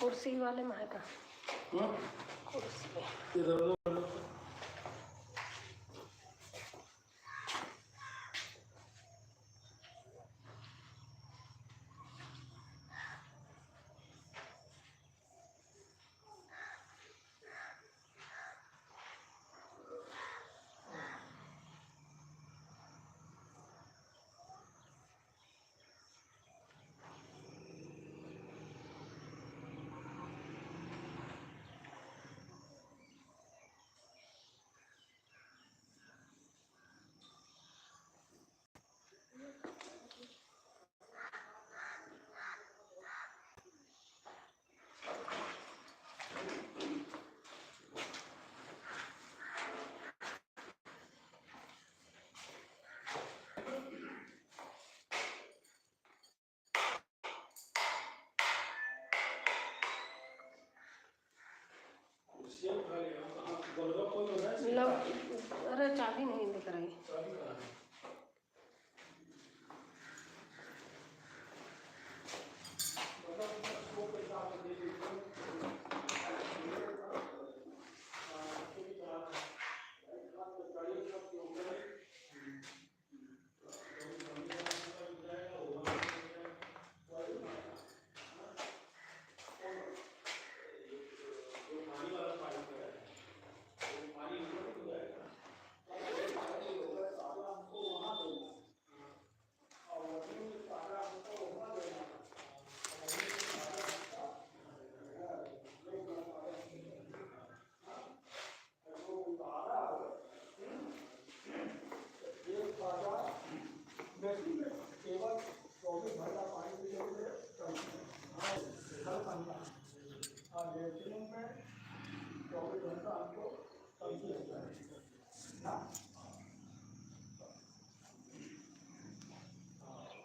कुर्सी वाले में है का कुर्सी अरे चाबी नहीं दिख रही।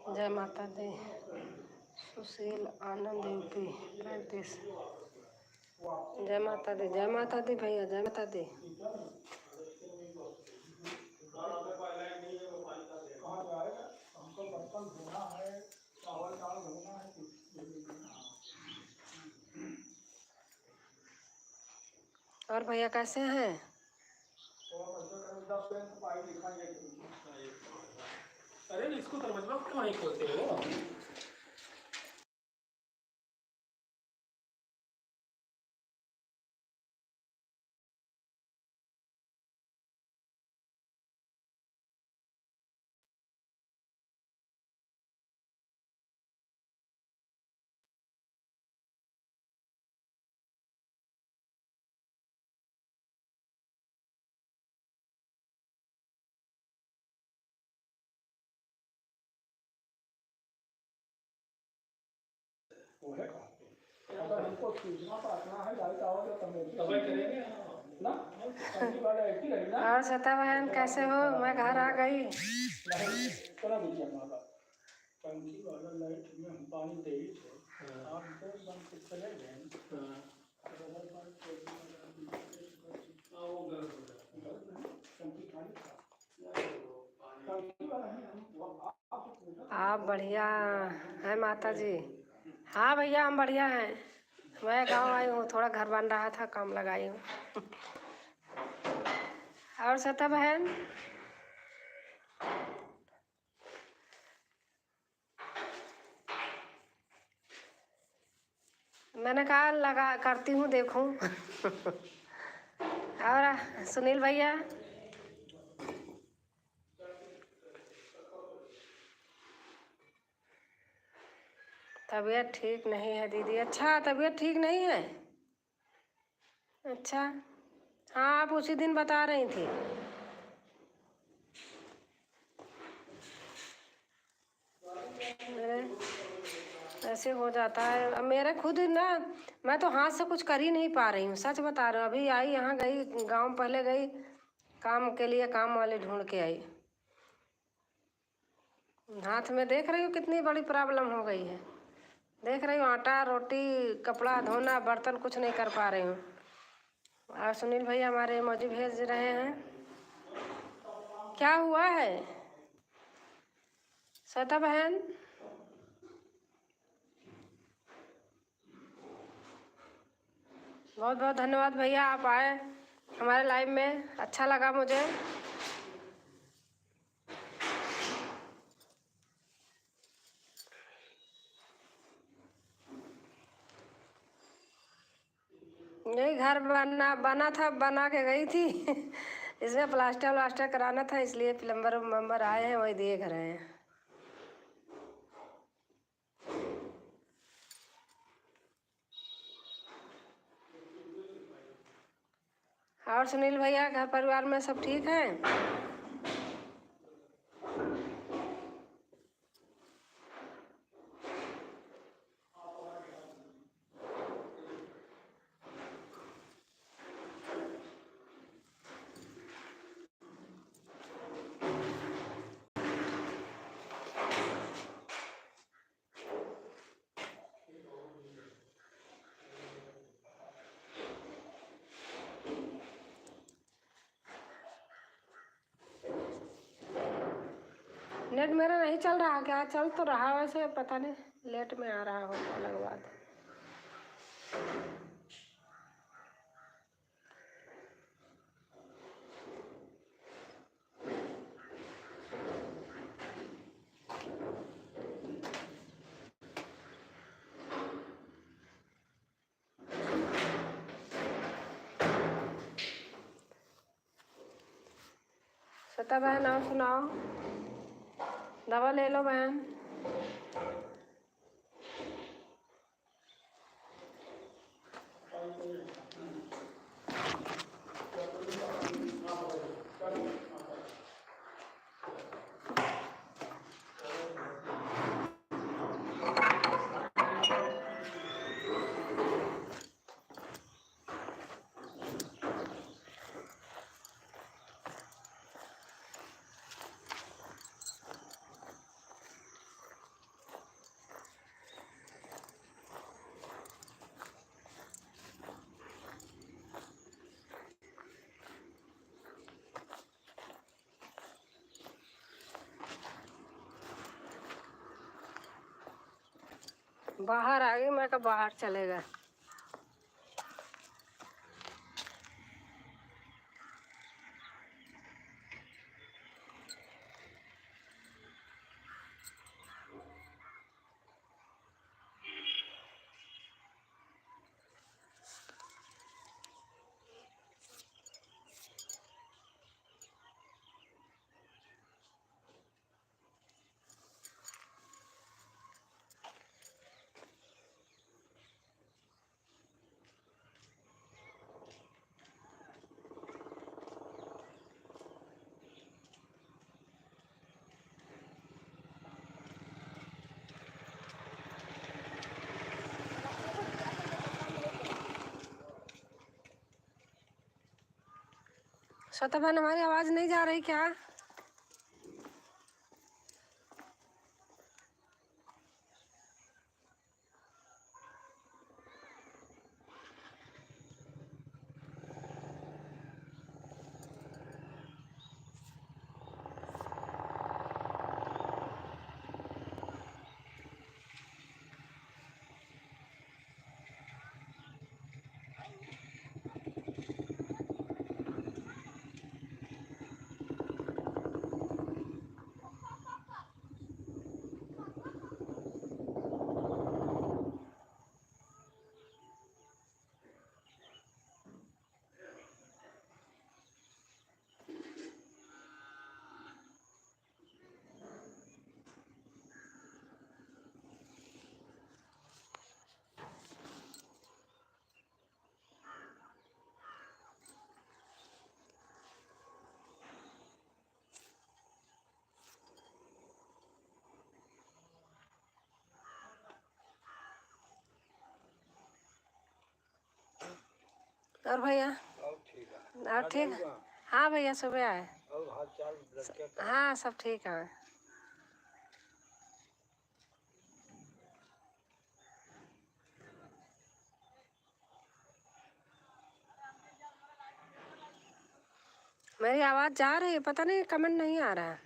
जय माता दी। सुशील आनंद यूपी 35। जय माता दी, जय माता दी भैया, जय माता दी। और भैया कैसे हैं? अरे इसको समझना क्यों नहीं खोलते हो? वो है अगर हमको सूचना पाना है लाइट आओगे तो हम करेंगे ना। और सता बहन कैसे हो? मैं घर आ गई। थोड़ा दीजिए हमारा टंकी वाला लाइट में हम पानी दे ही थे। आप तो बंद के चले गए। आप बढ़िया है माता जी? हाँ भैया हम बढ़िया हैं। मैं गांव आई हूँ, थोड़ा घर बन रहा था, काम लगाई हूँ। और सता बहन मैंने कहा लगा करती हूँ देखूं। और सुनील भैया तबीयत ठीक नहीं है दीदी। अच्छा तबीयत ठीक नहीं है? अच्छा हाँ, आप उसी दिन बता रही थी। मेरे ऐसे हो जाता है। अब मेरे खुद ना, मैं तो हाथ से कुछ कर ही नहीं पा रही हूँ, सच बता रही हूँ। अभी आई यहाँ गई गांव, पहले गई काम के लिए, काम वाले ढूंढ के आई। हाथ में देख रही हूँ कितनी बड़ी प्रॉब्लम हो गई है। देख रही हूँ आटा रोटी कपड़ा धोना बर्तन कुछ नहीं कर पा रही हूँ। और सुनील भैया हमारे इमोजी भेज रहे हैं। क्या हुआ है श्वेता बहन? बहुत बहुत धन्यवाद भैया, आप आए हमारे लाइव में, अच्छा लगा मुझे। यही घर बना था, बना के गई थी इसमें प्लास्टर व्लास्टर कराना था, इसलिए प्लम्बर वम्बर आए हैं, वही दिए घर आए हैं। और सुनील भैया, घर परिवार में सब ठीक है? नेट मेरा नहीं चल रहा क्या? चल तो रहा वैसे, पता नहीं लेट में आ रहा हो, अलग बात। श्वेता बहन, और सुनाओ, दवा ले लो बहन। बाहर आ गई मैं, कब बाहर चलेगा। श्वेता बहन, हमारी आवाज़ नहीं जा रही क्या? और भैया? अब ठीक है। और ठीक है? हाँ भैया, सुबह आए। और हाल चाल लड़के का? हाँ, सब ठीक है। मेरी आवाज़ जा रही है? पता नहीं, कमेंट नहीं आ रहा है।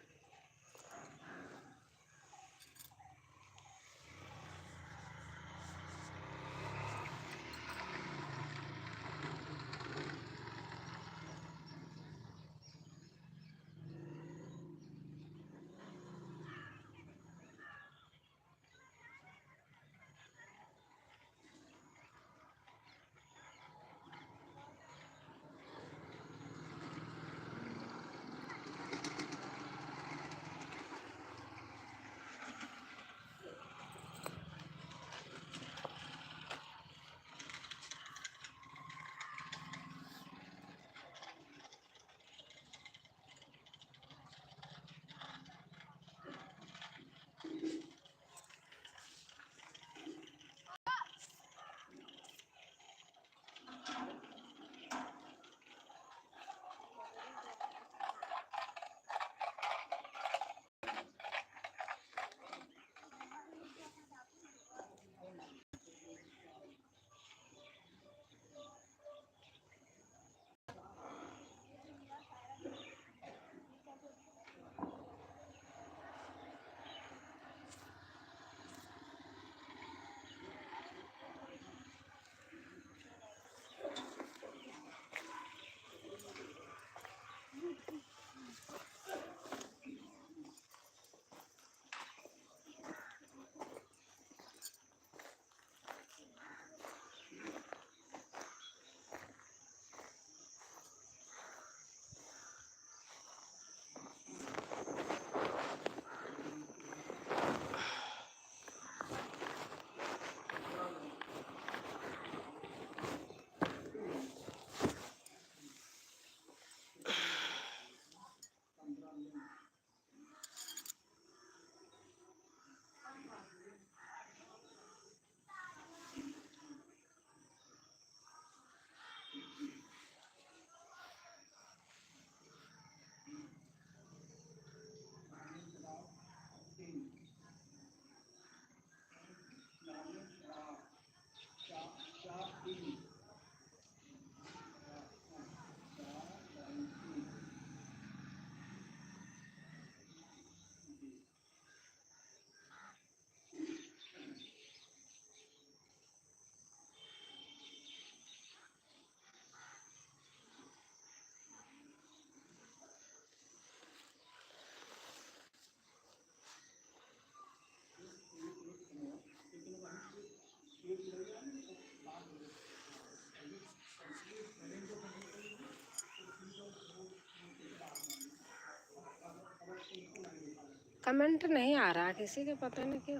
कमेंट नहीं आ रहा किसी के, पता नहीं क्यों।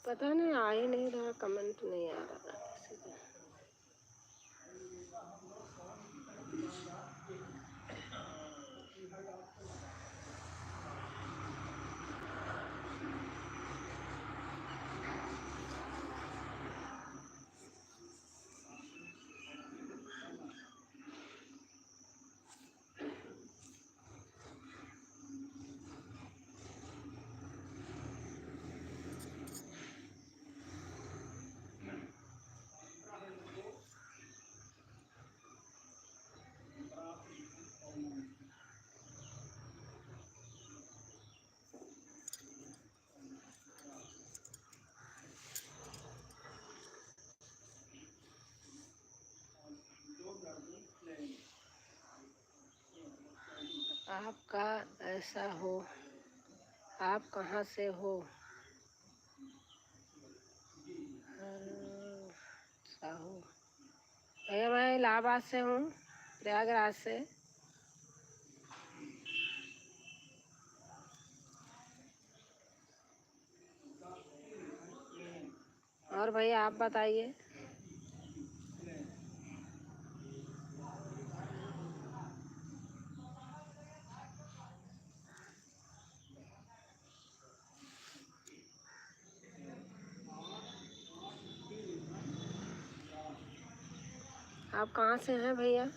पता नहीं, आ ही नहीं रहा, कमेंट नहीं आ रहा किसी का। आपका ऐसा हो, आप कहाँ से हो? साहू भैया, मैं इलाहाबाद से हूँ, प्रयागराज से। और भैया आप बताइए। आप कहाँ से हैं भैया?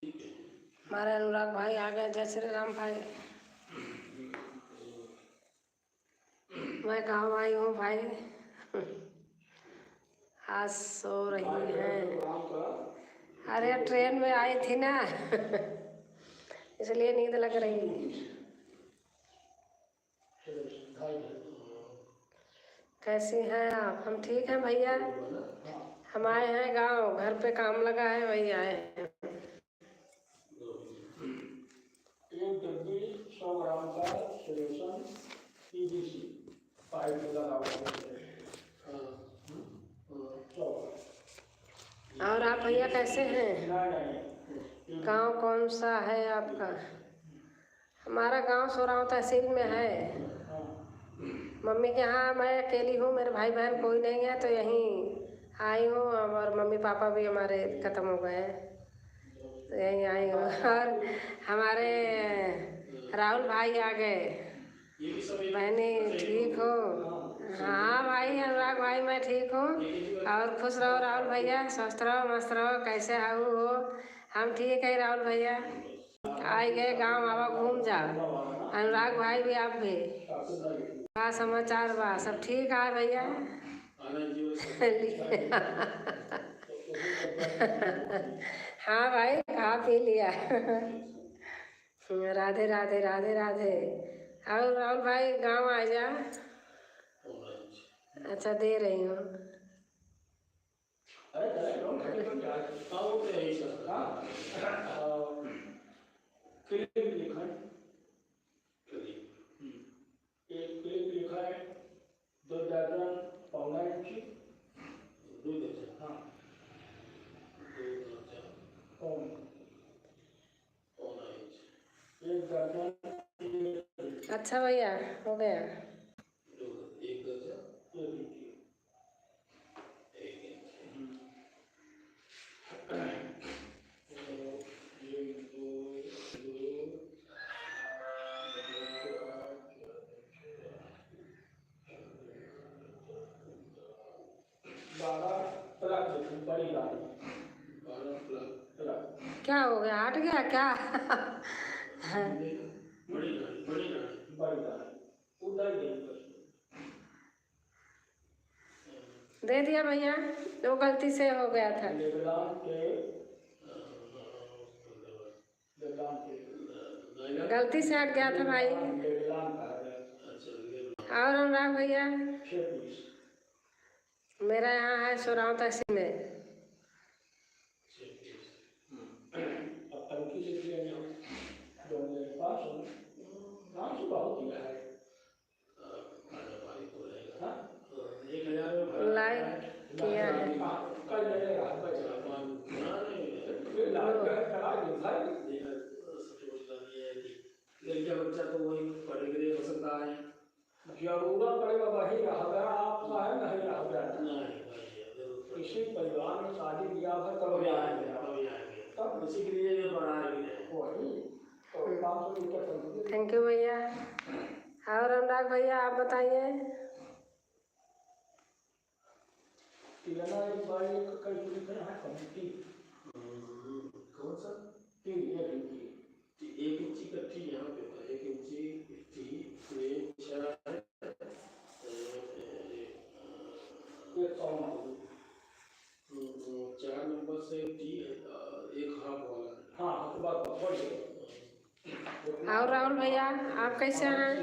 हमारे अनुराग भाई आ गए। जय श्री राम भाई। मैं गाँव आई हूँ भाई। आज सो रही हैं। अरे ट्रेन में आई थी ना इसलिए नींद लग रही। कैसी हैं आप? हम ठीक हैं भैया। हम आए हैं गांव, घर पे काम लगा है, वही आए हैं। 1 डब्बी 100 ग्राम का सोल्यूशन PVC पाइप में लगा हुआ है। और आप भैया कैसे हैं? गांव कौन सा है आपका? हमारा गांव सोराव तहसील में है। मम्मी के यहाँ मैं अकेली हूँ, मेरे भाई बहन कोई नहीं है, तो यहीं आई हूँ। और मम्मी पापा भी हमारे ख़त्म हो गए हैं, तो यहीं आई हूँ। और हमारे राहुल भाई आ गए। बहनी ठीक हो? हाँ भाई अनुराग भाई मैं ठीक हूँ। और खुश रहो राहुल भैया, स्वस्थ रहो, मस्त रहो। कैसे हो? हम ठीक है राहुल भैया। आए गए गाँव, आवा घूम जाओ। अनुराग भाई भी, आप भी। क्या समाचार बा? सब ठीक है भैया? हाँ भाई खा पी लिया। राधे राधे राधे राधे। और राहुल भाई गांव आ जा। अच्छा दे रही हूँ। एक क्लिप लिखा है 2 दर्जन पौना इंची। 2 दर्जन? हाँ 2 दर्जन पौना इंच। 1 दर्जन। अच्छा भैया हो गया। 1 दर्जन 1 इंची। क्या हो गया? हट गया क्या? दे दिया भैया, वो गलती से हो गया था। गलती से हट गया था भाई। और अनुराग भैया मेरा यहाँ है सोराव तहसील में। लाइक किया है। बच्चा तो वही पढ़े हो सकता है। जरूरत पड़ेगा वही रहेगा, आप चाहे नहीं रहेगा। किसी परिवार में शादी ब्याह है तब आएंगे, तब इसी के लिए ये बना रही है वही। तो 500 मीटर। थैंक यू भैया। और अनुराग भैया आप बताइए। कौन सा? 1 इंची कट्ठी यहाँ पे था। 1 इंची 4 नंबर से टी 1 हाफ वाला। हाँ तो बात और राहुल भैया आप कैसे हैं?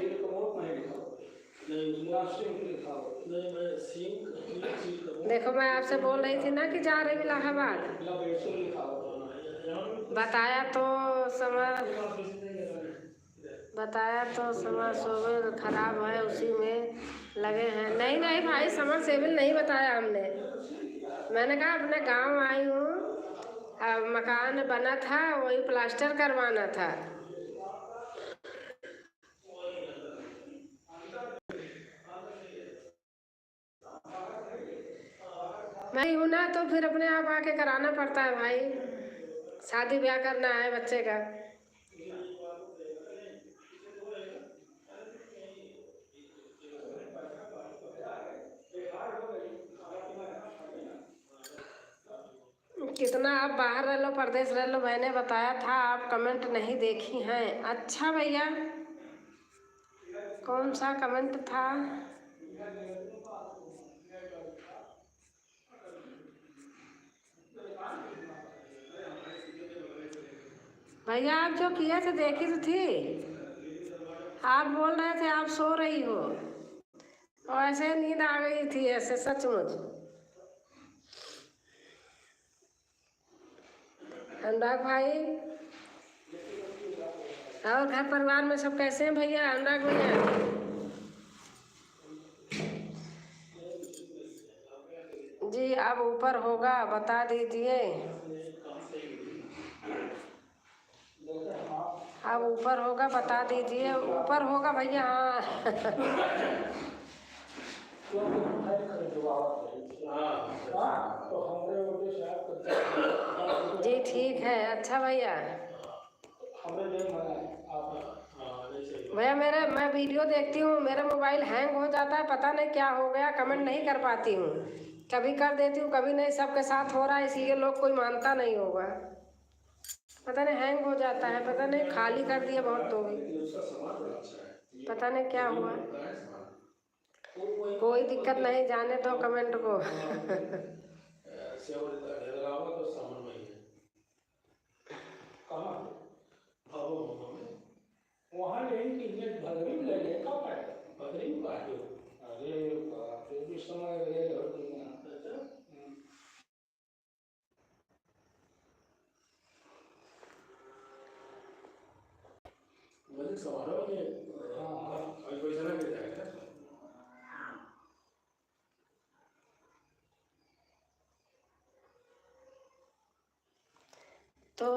देखो मैं आपसे बोल रही थी ना कि जा रही इलाहाबाद। बताया तो समर सोबल खराब है, उसी में लगे हैं। नहीं नहीं भाई समर सेबल नहीं बताया हमने। मैंने कहा अपने गांव आई हूँ, मकान बना था वही प्लास्टर करवाना था। मैं हूँ ना, तो फिर अपने आप आके कराना पड़ता है भाई। शादी ब्याह करना है बच्चे का। कितना आप बाहर रह लो, परदेश रह लो, मैंने बताया था आप कमेंट नहीं देखी हैं। अच्छा भैया, कौन सा कमेंट था? भैया आप जो किए थे देखी तो थी। आप बोल रहे थे आप सो रही हो और ऐसे नींद आ गई थी, ऐसे सचमुच। अनुराग भाई और घर परिवार में सब कैसे हैं भैया? अनुराग भैया जी, अब ऊपर होगा बता दीजिए। अब ऊपर होगा बता दीजिए। ऊपर होगा भैया। जी ठीक है। अच्छा भैया, भैया मैं वीडियो देखती हूँ, मेरा मोबाइल हैंग हो जाता है, पता नहीं क्या हो गया, कमेंट नहीं कर पाती हूँ। कभी कर देती हूँ कभी नहीं, सबके साथ हो रहा है, इसलिए लोग कोई मानता नहीं होगा। पता नहीं हैंग हो जाता है, पता नहीं खाली कर दिया बहुत तो भी, पता नहीं क्या हुआ। कोई दिक्कत नहीं, जाने दो कमेंट को। वहाँ लेकिन कितने भदरी में ले ले कब है भदरी में बात हो। अरे बाप रे, इस समय ले और तुम अच्छा मुझे सवालों के हाँ अभी कोई जगह पे जाएगा। तो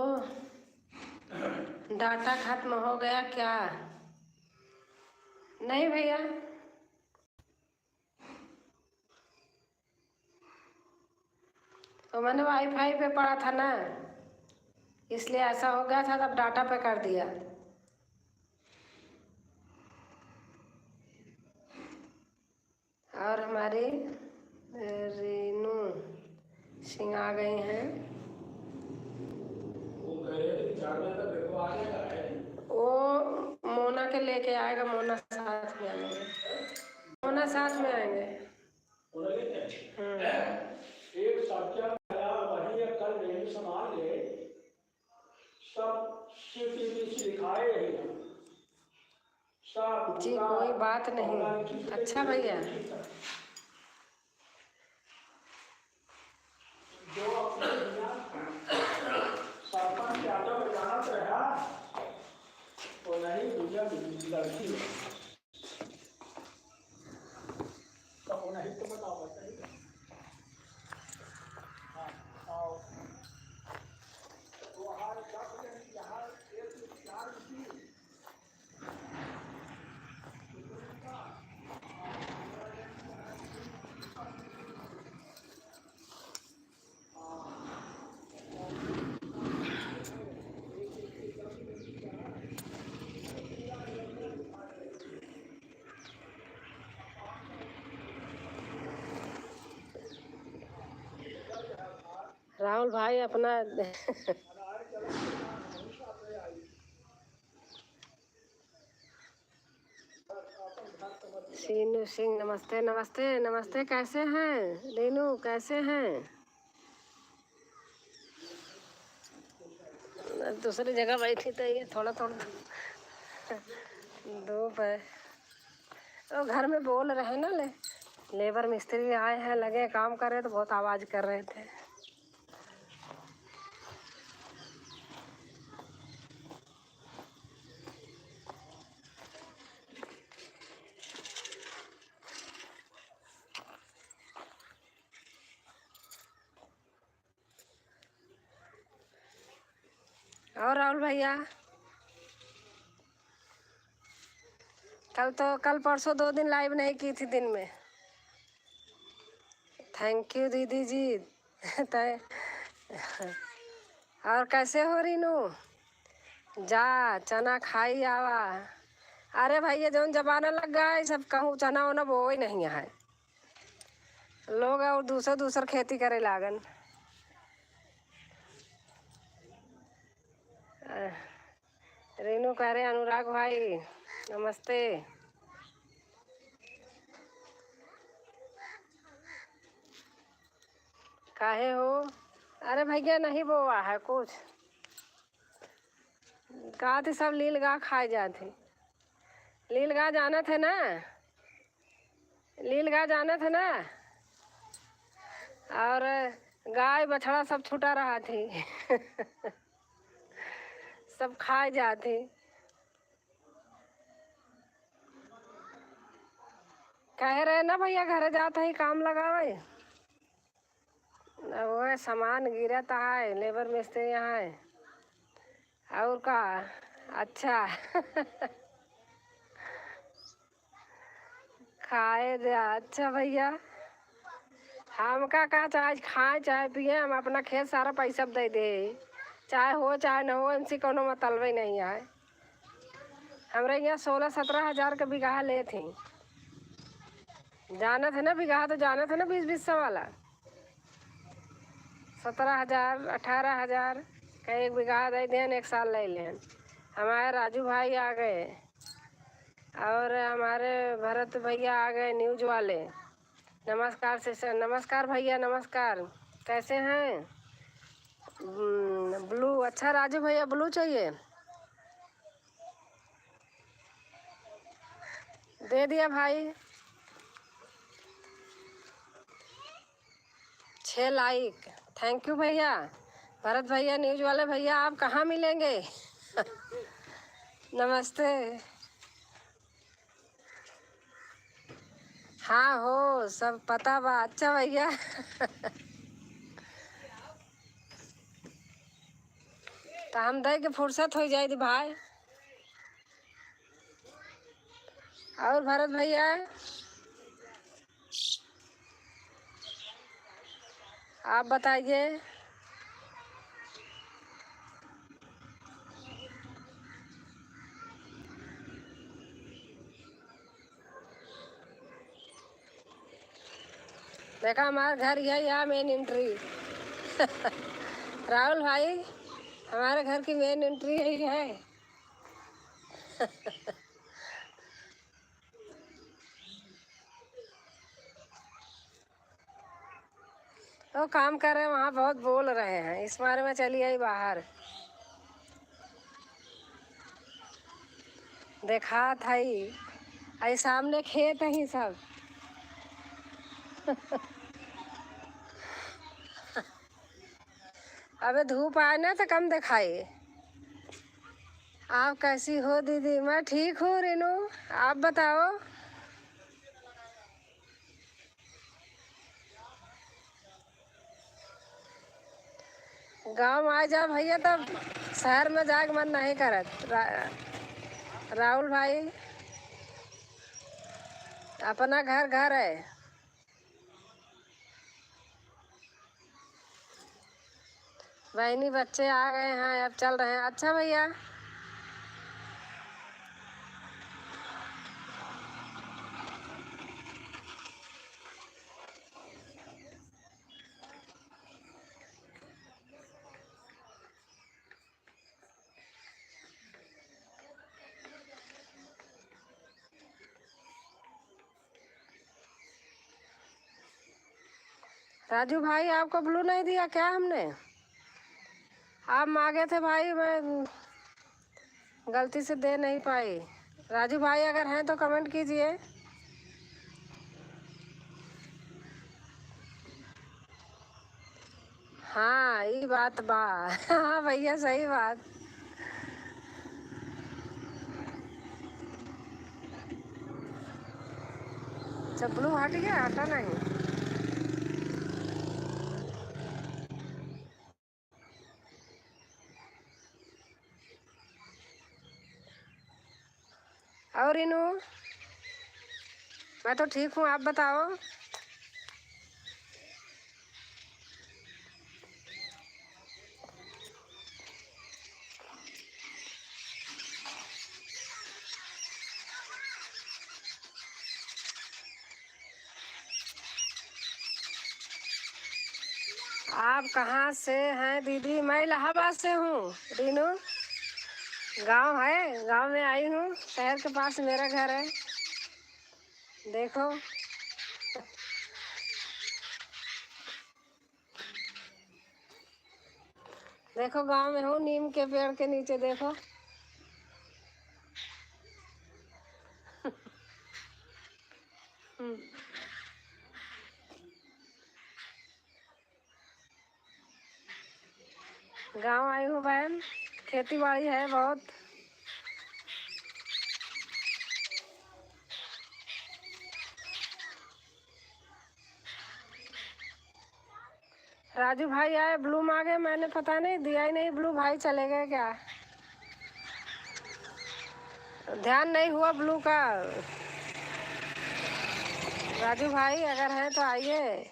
डाटा खत्म हो गया क्या? नहीं भैया, तो मैंने वाईफाई पे पढ़ा था ना, इसलिए ऐसा हो गया था, तब डाटा पे कर दिया। और हमारी रीनू सिंह आ गई हैं। वो मोना के लेके आएगा, मोना साथ में आएंगे, मोना साथ में आएंगे। एक सच्चा वही कल नहीं संभाल ले सब सिखाए जी कोई बात नहीं। अच्छा भैया, जो अपने सरपंच यादव में जाना तो है वो नहीं दुनिया लड़की तो वो नहीं तो बताओ बताइए। राहुल भाई अपना शीनू सिंह नमस्ते नमस्ते नमस्ते, कैसे हैं? रीनू कैसे हैं? दूसरी जगह बैठी तो ये थोड़ा धूप है, तो घर में बोल रहे ना, लेबर मिस्त्री आए हैं, लगे काम कर रहे तो बहुत आवाज़ कर रहे थे। और राहुल भैया, कल परसों 2 दिन लाइव नहीं की थी दिन में। थैंक यू दीदी जी। और कैसे हो रीनू? जा चना खाई आवा। अरे भैया जौन जमाना लग गया है, सब कहूँ चना वना वो ही नहीं है, लोग और दूसर खेती करे लागन। रीनू कह रहे अनुराग भाई नमस्ते। काहे हो? अरे भैया नहीं बोआ है कुछ, कहा थे सब लीलगाह खाए जाते। लीलगाह जाना थे ना, लीलगाह जाना था ना, और गाय बछड़ा सब छूटा रहा थी सब खाए जाते। कह रहे ना भैया घर जाते ही काम लगावे, वो है सामान गिरता है, लेबर मिस्त्री यहाँ है और का। अच्छा खाए जा। अच्छा भैया हम का चाहे खाए चाहे पिए, हम अपना खेत सारा पैसा दे दे, चाहे हो चाहे न हो, इनसे कोनो मतलब ही नहीं है। हमारे यहाँ 16-17 हज़ार का बीघा ले थी, जाना था ना बीघा, तो जाना था ना 20-20 वाला। 17,000 18,000 का एक बीघा दे दें, एक साल ले लें। हमारे राजू भाई आ गए और हमारे भरत भैया आ गए न्यूज वाले। नमस्कार से नमस्कार भैया नमस्कार, कैसे हैं? ब्लू, अच्छा राजू भैया ब्लू चाहिए, दे दिया भाई। 6 लाइक, थैंक यू भैया। भरत भैया न्यूज वाले भैया, आप कहाँ मिलेंगे नमस्ते। हाँ हो सब पता बा। अच्छा भैया तो हम दे के फुर्सत हो जाए भाई। और भरत भैया आप बताइए। देखा हमारा घर यही है, मेन एंट्री राहुल भाई हमारे घर की मेन एंट्री यही है वो काम कर रहे हैं वहाँ, बहुत बोल रहे हैं, इस बारे में चली आई बाहर। देखा था ही आई सामने खेत ही सब अबे धूप आए ना तो कम दिखाई। आप कैसी हो दीदी? मैं ठीक हूँ रीनू, आप बताओ। गांव आ जा भैया, तब शहर में जाके मन नहीं करत। राहुल भाई अपना घर घर है। बहनी बच्चे आ गए हैं, अब चल रहे हैं। अच्छा भैया राजू भाई आपको ब्लू नहीं दिया क्या हमने? आप मांगे थे भाई, मैं गलती से दे नहीं पाई। राजू भाई अगर हैं तो कमेंट कीजिए। हाँ ये बात बा हाँ भैया सही बात। अच्छा ब्लू हट गया, हटा नहीं। और इनू मैं तो ठीक हूँ, आप बताओ। आप कहाँ से हैं दीदी? मैं इलाहाबाद से हूँ रीनू। गांव है, गांव में आई हूँ। शहर के पास मेरा घर है। देखो देखो गांव में हूँ, नीम के पेड़ के नीचे देखो। गांव आई हूँ बहन, खेती बाड़ी है बहुत। राजू भाई आए, ब्लू मांगे, मैंने पता नहीं दिया ही नहीं। ब्लू भाई चले गए क्या? ध्यान नहीं हुआ ब्लू का। राजू भाई अगर हैं तो आइए।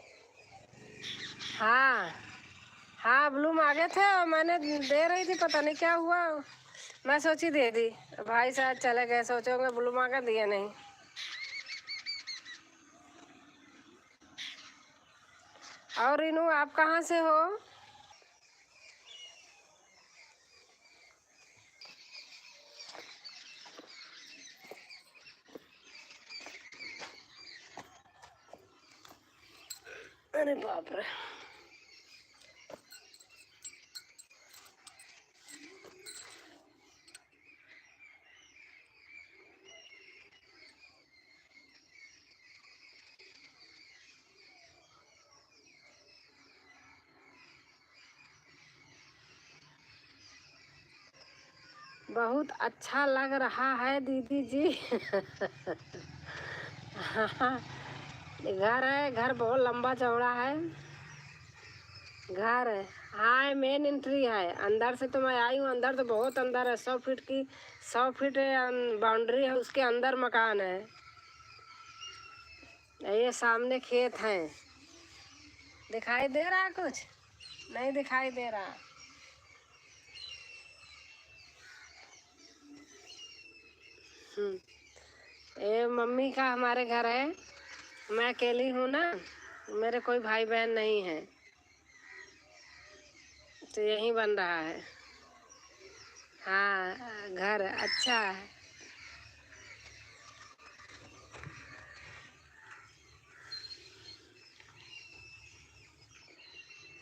हाँ हाँ, ब्लू मांगे थे और मैंने दे रही थी, पता नहीं क्या हुआ। मैं सोची दे दी। भाई शायद चले गए, सोचोगे ब्लू मांगा दिया नहीं। और इनू आप कहाँ से हो? अरे बाप रे। बहुत अच्छा लग रहा है दीदी जी। घर है, घर बहुत लंबा चौड़ा है घर। हाँ, मेन एंट्री है। अंदर से तो मैं आई हूँ, अंदर तो बहुत अंदर है। 100 फीट की 100 फीट बाउंड्री है, उसके अंदर मकान है। ये सामने खेत हैं। दिखाई दे रहा है कुछ? नहीं दिखाई दे रहा। ये मम्मी का हमारे घर है। मैं अकेली हूँ ना, मेरे कोई भाई बहन नहीं है, तो यहीं बन रहा है। हाँ, घर अच्छा है।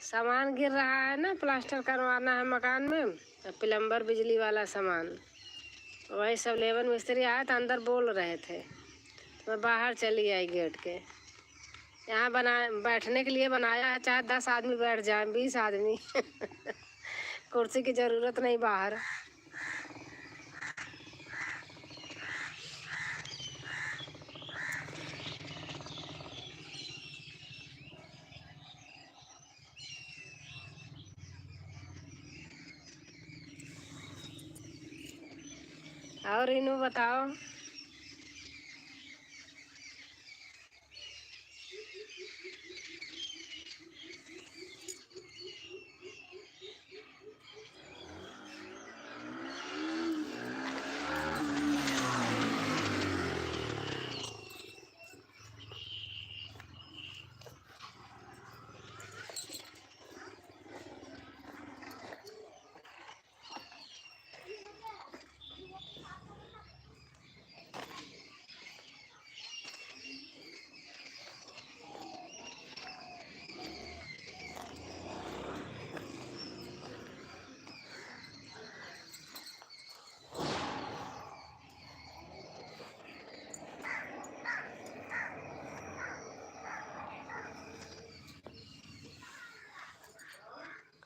सामान गिर रहा है ना, प्लास्टर करवाना है मकान में, प्लम्बर बिजली वाला सामान। वही सब लेबर मिस्त्री आए तो अंदर बोल रहे थे, तो मैं बाहर चली आई गेट के। यहाँ बैठने के लिए बनाया है, चाहे 10 आदमी बैठ जाए, 20 आदमी। कुर्सी की ज़रूरत नहीं बाहर। और इनू बताओ।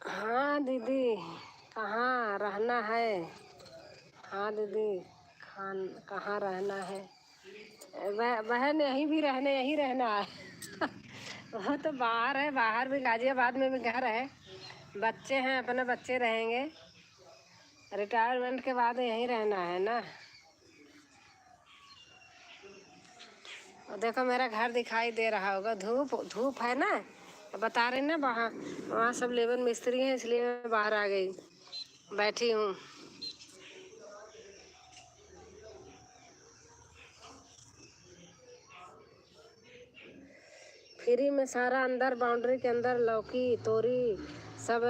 हाँ दीदी, कहाँ रहना है? हाँ दीदी, कहाँ रहना है? बहन यहीं भी यहीं रहना है। वो तो बाहर है, बाहर भी गाजियाबाद में भी घर है। बच्चे हैं, अपने बच्चे रहेंगे। रिटायरमेंट के बाद यहीं रहना है ना। और देखो मेरा घर दिखाई दे रहा होगा। धूप धूप है ना, बता रहे ना, वहाँ सब लेबर मिस्त्री हैं, इसलिए मैं बाहर आ गई, बैठी हूँ। फ्री में सारा अंदर बाउंड्री के अंदर लौकी तोरी सब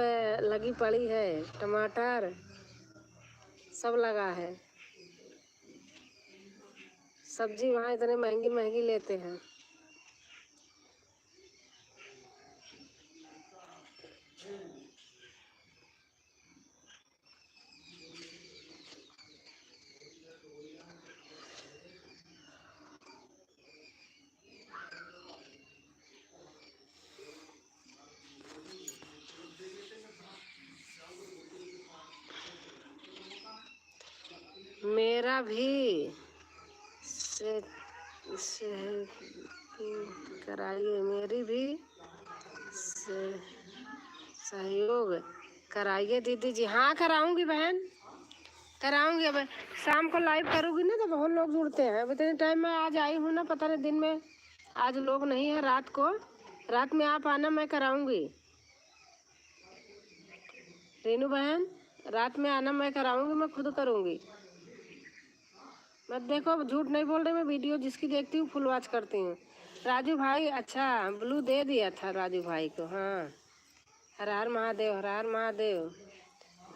लगी पड़ी है, टमाटर सब लगा है। सब्जी वहाँ इतने महंगी महंगी लेते हैं। मेरा भी से कराइए, मेरी भी सहयोग कराइए दीदी जी। हाँ कराऊंगी बहन, कराऊंगी। अब शाम को लाइव करूंगी ना तो बहुत लोग जुड़ते हैं। अब इतने टाइम में आज आई हूँ ना, पता नहीं दिन में आज लोग नहीं है। रात में आप आना, मैं कराऊंगी। रेनू बहन रात में आना, मैं कराऊंगी, मैं खुद करूंगी। मैं देखो अब झूठ नहीं बोल रही, मैं वीडियो जिसकी देखती हूँ फुल वॉच करती हूँ। राजू भाई, अच्छा ब्लू दे दिया था राजू भाई को। हाँ, हर हर महादेव, हर हर महादेव।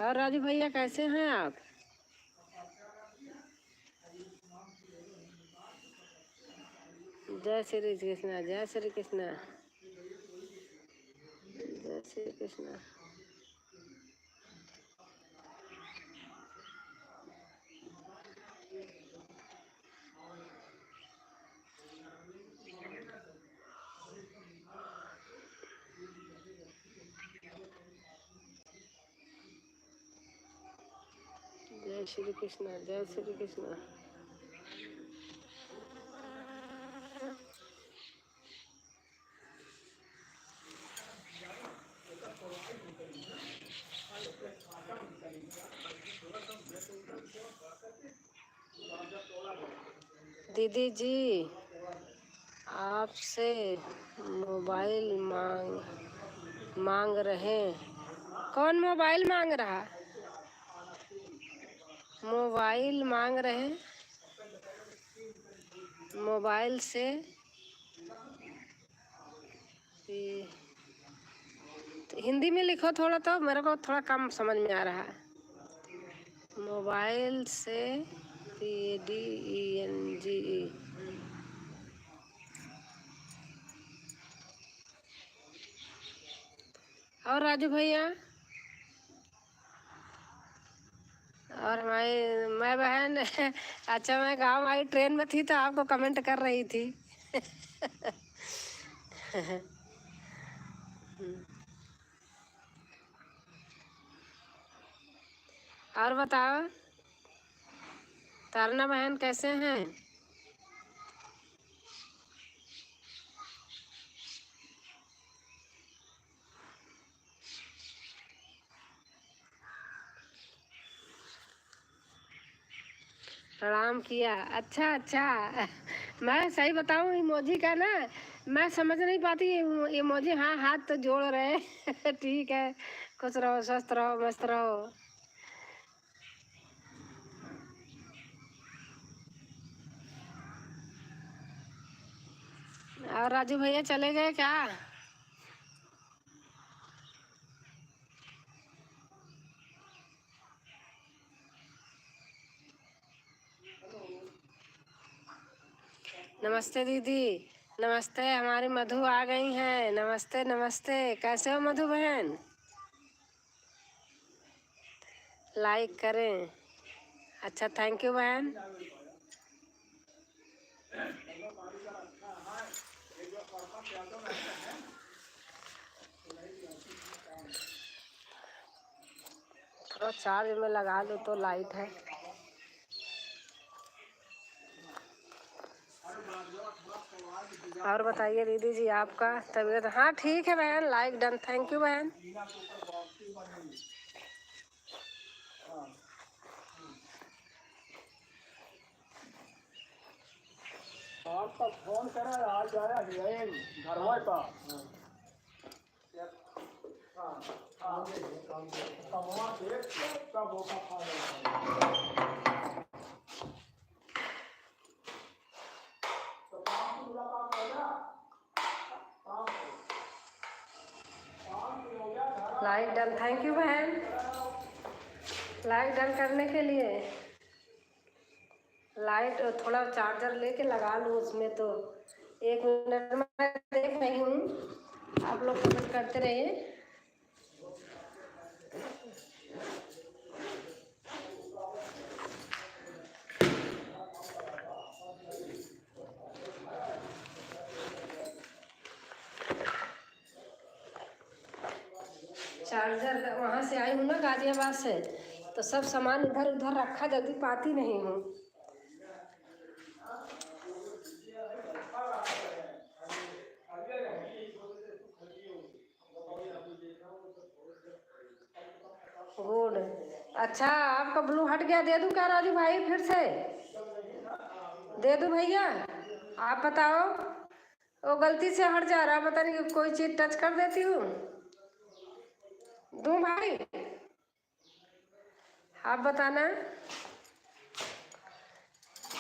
और राजू भैया कैसे हैं आप? जय श्री कृष्णा, जय श्री कृष्णा, जय श्री कृष्णा। जय श्री कृष्णा, जय श्री कृष्णा। दीदी जी आपसे मोबाइल मांग रहे। कौन मोबाइल मांग रहा? मोबाइल मांग रहे, मोबाइल से हिंदी में लिखो थोड़ा, तो मेरे को थोड़ा कम समझ में आ रहा है। मोबाइल से PADENGE। और राजू भैया और मैं बहन अच्छा, मैं गाँव आई, ट्रेन में थी तो आपको कमेंट कर रही थी। और बताओ तारना बहन कैसे हैं? प्रणाम किया, अच्छा अच्छा। मैं सही बताऊं, इमोजी का ना मैं समझ नहीं पाती। इमोजी हाँ, हाथ तो जोड़ रहे। ठीक है, खुश रहो, स्वस्थ रहो, मस्त रहो। और राजू भैया चले गए क्या? नमस्ते दीदी, नमस्ते। हमारी मधु आ गई हैं। नमस्ते नमस्ते, कैसे हो मधु बहन? लाइक करें। अच्छा, थैंक यू बहन। थोड़ा चार्ज में लगा लो तो लाइट है। और बताइए दीदी जी, आपका तबीयत? हाँ ठीक है बहन, लाइक डन, थैंक यू बहन। आपका फोन करा, आज आया घरवा का। कमवा देख के तब वो का खा लेगा। तो काम की मुलाकात हो गया, काम की हो गया। लाइक डन, थैंक यू बहन। लाइट डन करने के लिए लाइट थोड़ा चार्जर लेके लगा लूँ उसमें, तो 1 मिनट में देख रही हूँ, आप लोग कमेंट करते रहिए। चार्जर वहाँ से आई हूँ ना गाजियाबाद से, तो सब सामान इधर उधर रखा, जल्दी पाती नहीं हूँ। गुड। अच्छा, आपका ब्लू हट गया, दे दूँ क्या राजू भाई फिर से? दे दूँ भैया? आप बताओ। वो गलती से हट जा रहा, पता नहीं कोई चीज़ टच कर देती हूँ। दूँ भाई? आप बताना।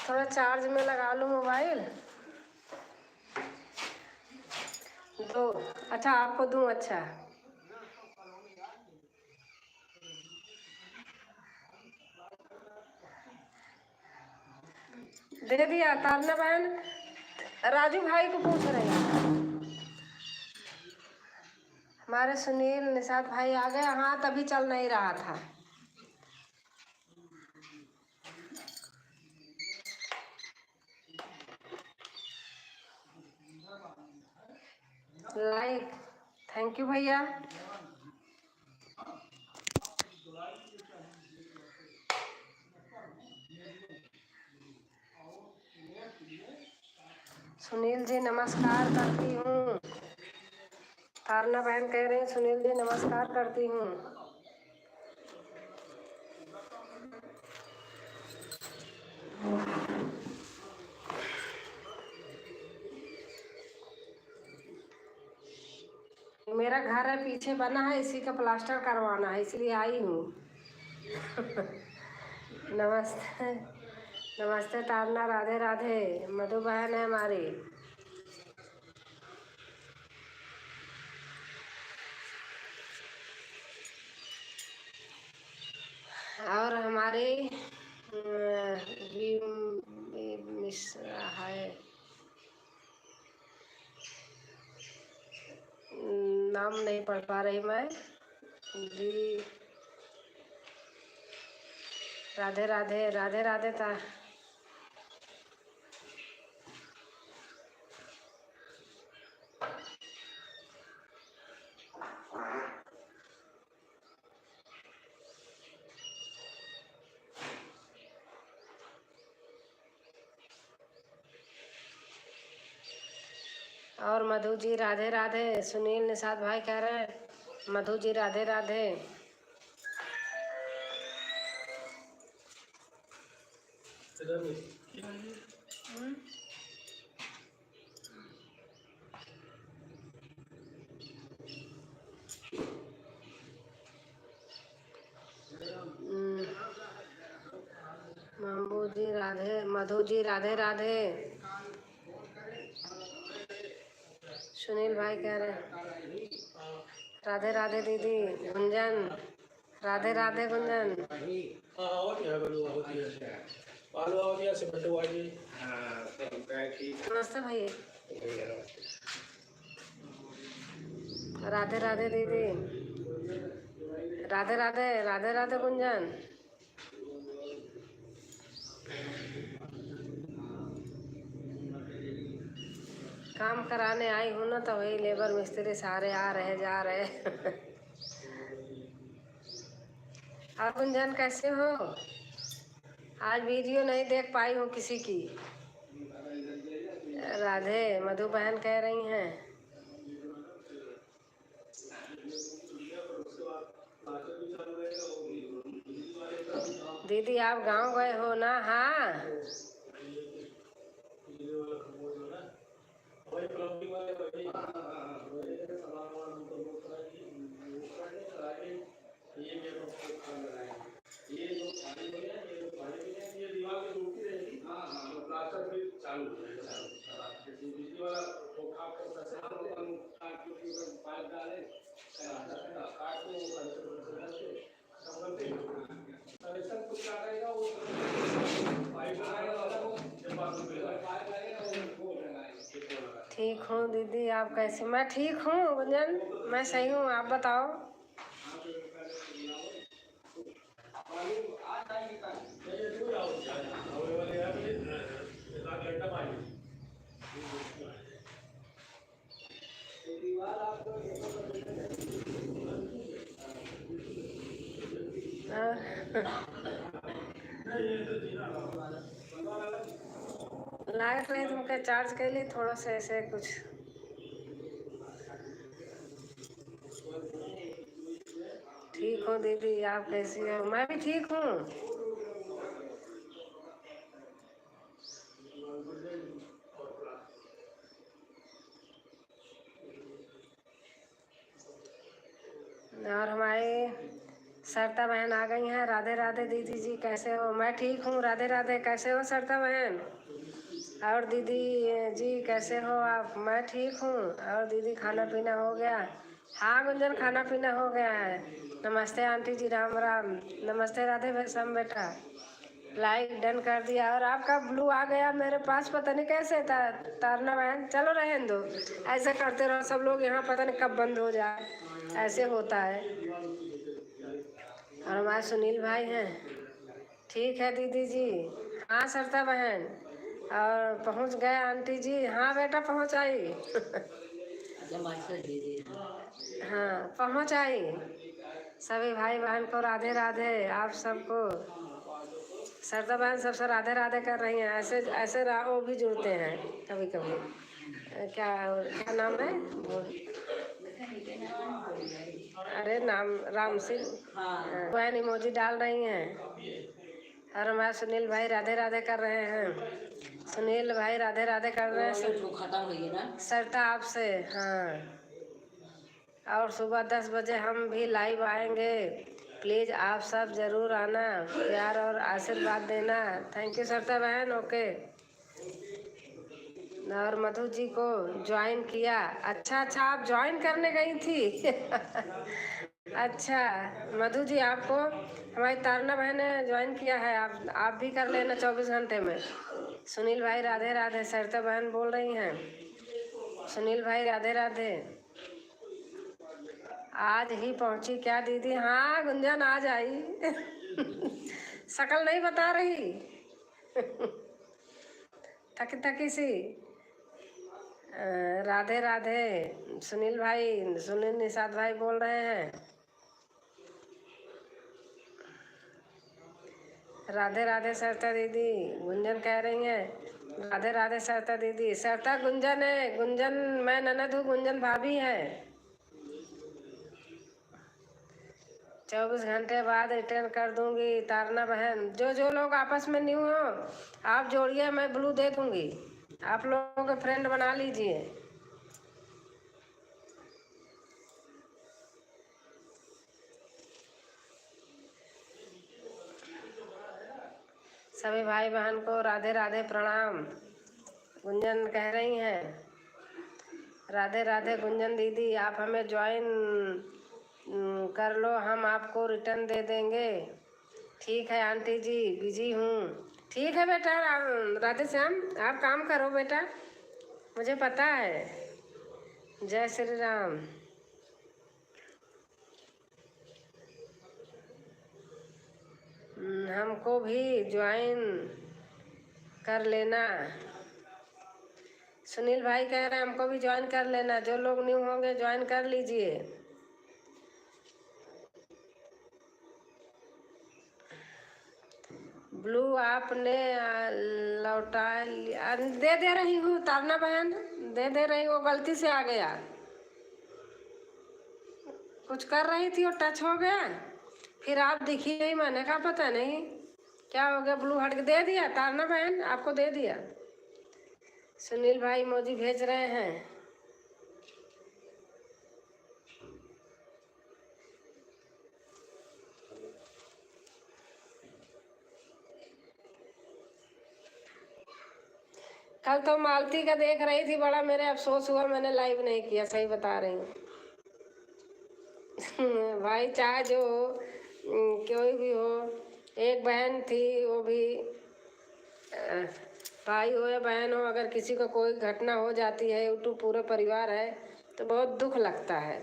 थोड़ा चार्ज में लगा लूँ मोबाइल। दो। अच्छा, आपको दूँ? अच्छा, दे दिया। तारना बहन राजू भाई को पूछ रही है। हमारे सुनील निषाद भाई आ गए। हाँ, तभी चल नहीं रहा था। लाइक, थैंक यू भैया। सुनील जी नमस्कार करती हूँ। तारना बहन कह रही हैं सुनील जी नमस्कार करती हूँ। मेरा घर है पीछे बना है, इसी का प्लास्टर करवाना है, इसलिए आई हूँ। नमस्ते। नमस्ते तारना, राधे राधे। मधु बहन है हमारी। और हमारे मिश्रा है, नाम नहीं पढ़ पा रही मैं जी। राधे राधे, राधे राधे। और मधु जी राधे राधे। सुनील निषाद भाई कह रहे हैं मधु जी राधे राधे। मामू जी राधे, मधु जी राधे राधे। सुनील भाई कह रहे हैं राधे राधे दीदी। गुंजन राधे राधे। गुंजन नमस्ते भैया। राधे राधे दीदी। राधे राधे, राधे राधे गुंजन। काम कराने आई हूँ ना, तो वही लेबर मिस्त्री सारे आ रहे जा रहे। और गुंजन कैसे हो? आज वीडियो नहीं देख पाई हूँ किसी की। राधे, मधु बहन कह रही हैं। दीदी आप गांव गए हो ना? हाँ। ठीक हूँ दीदी, आप कैसे? मैं ठीक हूँ गुंजन, मैं सही हूँ, आप बताओ। लागत नहीं तुमके चार्ज कैली थोड़ा सा ऐसे कुछ। ठीक हो दीदी, आप कैसी हो? मैं भी ठीक हूँ। और हमारी सरता बहन आ गई हैं। राधे राधे दीदी जी, कैसे हो? मैं ठीक हूँ, राधे राधे। कैसे हो सरता बहन? और दीदी जी कैसे हो आप? मैं ठीक हूँ। और दीदी खाना पीना हो गया? हाँ गुंजन, खाना पीना हो गया है। नमस्ते आंटी जी, राम राम। नमस्ते राधे भैसम बेटा। लाइक डन कर दिया। और आपका ब्लू आ गया मेरे पास, पता नहीं कैसे तारना बहन। चलो रहने दो, ऐसे करते रहो सब लोग, यहाँ पता नहीं कब बंद हो जाए, ऐसे होता है। और हमारे सुनील भाई हैं। ठीक है दीदी जी। हाँ सरता बहन, और पहुंच गए आंटी जी? हाँ बेटा पहुंच आई। हाँ पहुंच आई। सभी भाई बहन को राधे राधे, आप सबको। सरदा बहन सबसे राधे राधे कर रही हैं। ऐसे ऐसे वो भी जुड़ते हैं कभी कभी। क्या क्या नाम है अरे नाम राम सिंह बहन इमोजी डाल रही हैं। और हमारे सुनील भाई राधे राधे कर रहे हैं। सुनील भाई राधे राधे कर रहे हैं। खत्म हुई ना सरता आपसे? हाँ। और सुबह 10 बजे हम भी लाइव आएंगे, प्लीज़ आप सब ज़रूर आना, प्यार और आशीर्वाद देना। थैंक यू सरता बहन, ओके। और मधु जी को ज्वाइन किया? अच्छा अच्छा, आप ज्वाइन करने गई थी। अच्छा मधु जी, आपको हमारी तारना बहन ने ज्वाइन किया है, आप भी कर लेना 24 घंटे में। सुनील भाई राधे राधे, सरता बहन बोल रही हैं। सुनील भाई राधे राधे। आज ही पहुंची क्या दीदी? हाँ गुंजन आज आई। शकल नहीं बता रही। थकी थकी सी। राधे राधे। सुनील भाई, सुनील निषाद भाई बोल रहे हैं। राधे राधे सरता दीदी, गुंजन कह रही हैं। राधे राधे सरता दीदी। सरता गुंजन है, गुंजन मैं ननद हूँ, गुंजन भाभी है। 24 घंटे बाद रिटर्न कर दूंगी तारना बहन। जो जो लोग आपस में न्यू हो आप जोड़िए, मैं ब्लू दे दूंगी। आप लोगों के फ्रेंड बना लीजिए। सभी भाई बहन को राधे राधे प्रणाम। गुंजन कह रही हैं राधे राधे। गुंजन दीदी आप हमें ज्वाइन कर लो, हम आपको रिटर्न दे देंगे। ठीक है आंटी जी, बिजी हूँ। ठीक है बेटा, राधे श्याम आप काम करो बेटा, मुझे पता है। जय श्री राम। हमको भी ज्वाइन कर लेना। सुनील भाई कह रहे हैं हमको भी ज्वाइन कर लेना। जो लोग न्यू होंगे ज्वाइन कर लीजिए। ब्लू आपने लौटा लिया? दे दे रही हूँ तारना बहन, दे दे रही हूँ, गलती से आ गया। कुछ कर रही थी और टच हो गया, फिर आप दिखी नहीं, मैंने कहा पता नहीं क्या हो गया। ब्लू हट के दे दिया तारना बहन, आपको दे दिया। सुनील भाई इमोजी भेज रहे हैं। कल तो मालती का देख रही थी, बड़ा मेरे अफसोस हुआ मैंने लाइव नहीं किया, सही बता रही हूँ। भाई चाहे जो कोई भी हो, एक बहन थी वो भी भाई हो या बहन हो, अगर किसी को कोई घटना हो जाती है, यूट्यूब पूरे परिवार है तो बहुत दुख लगता है।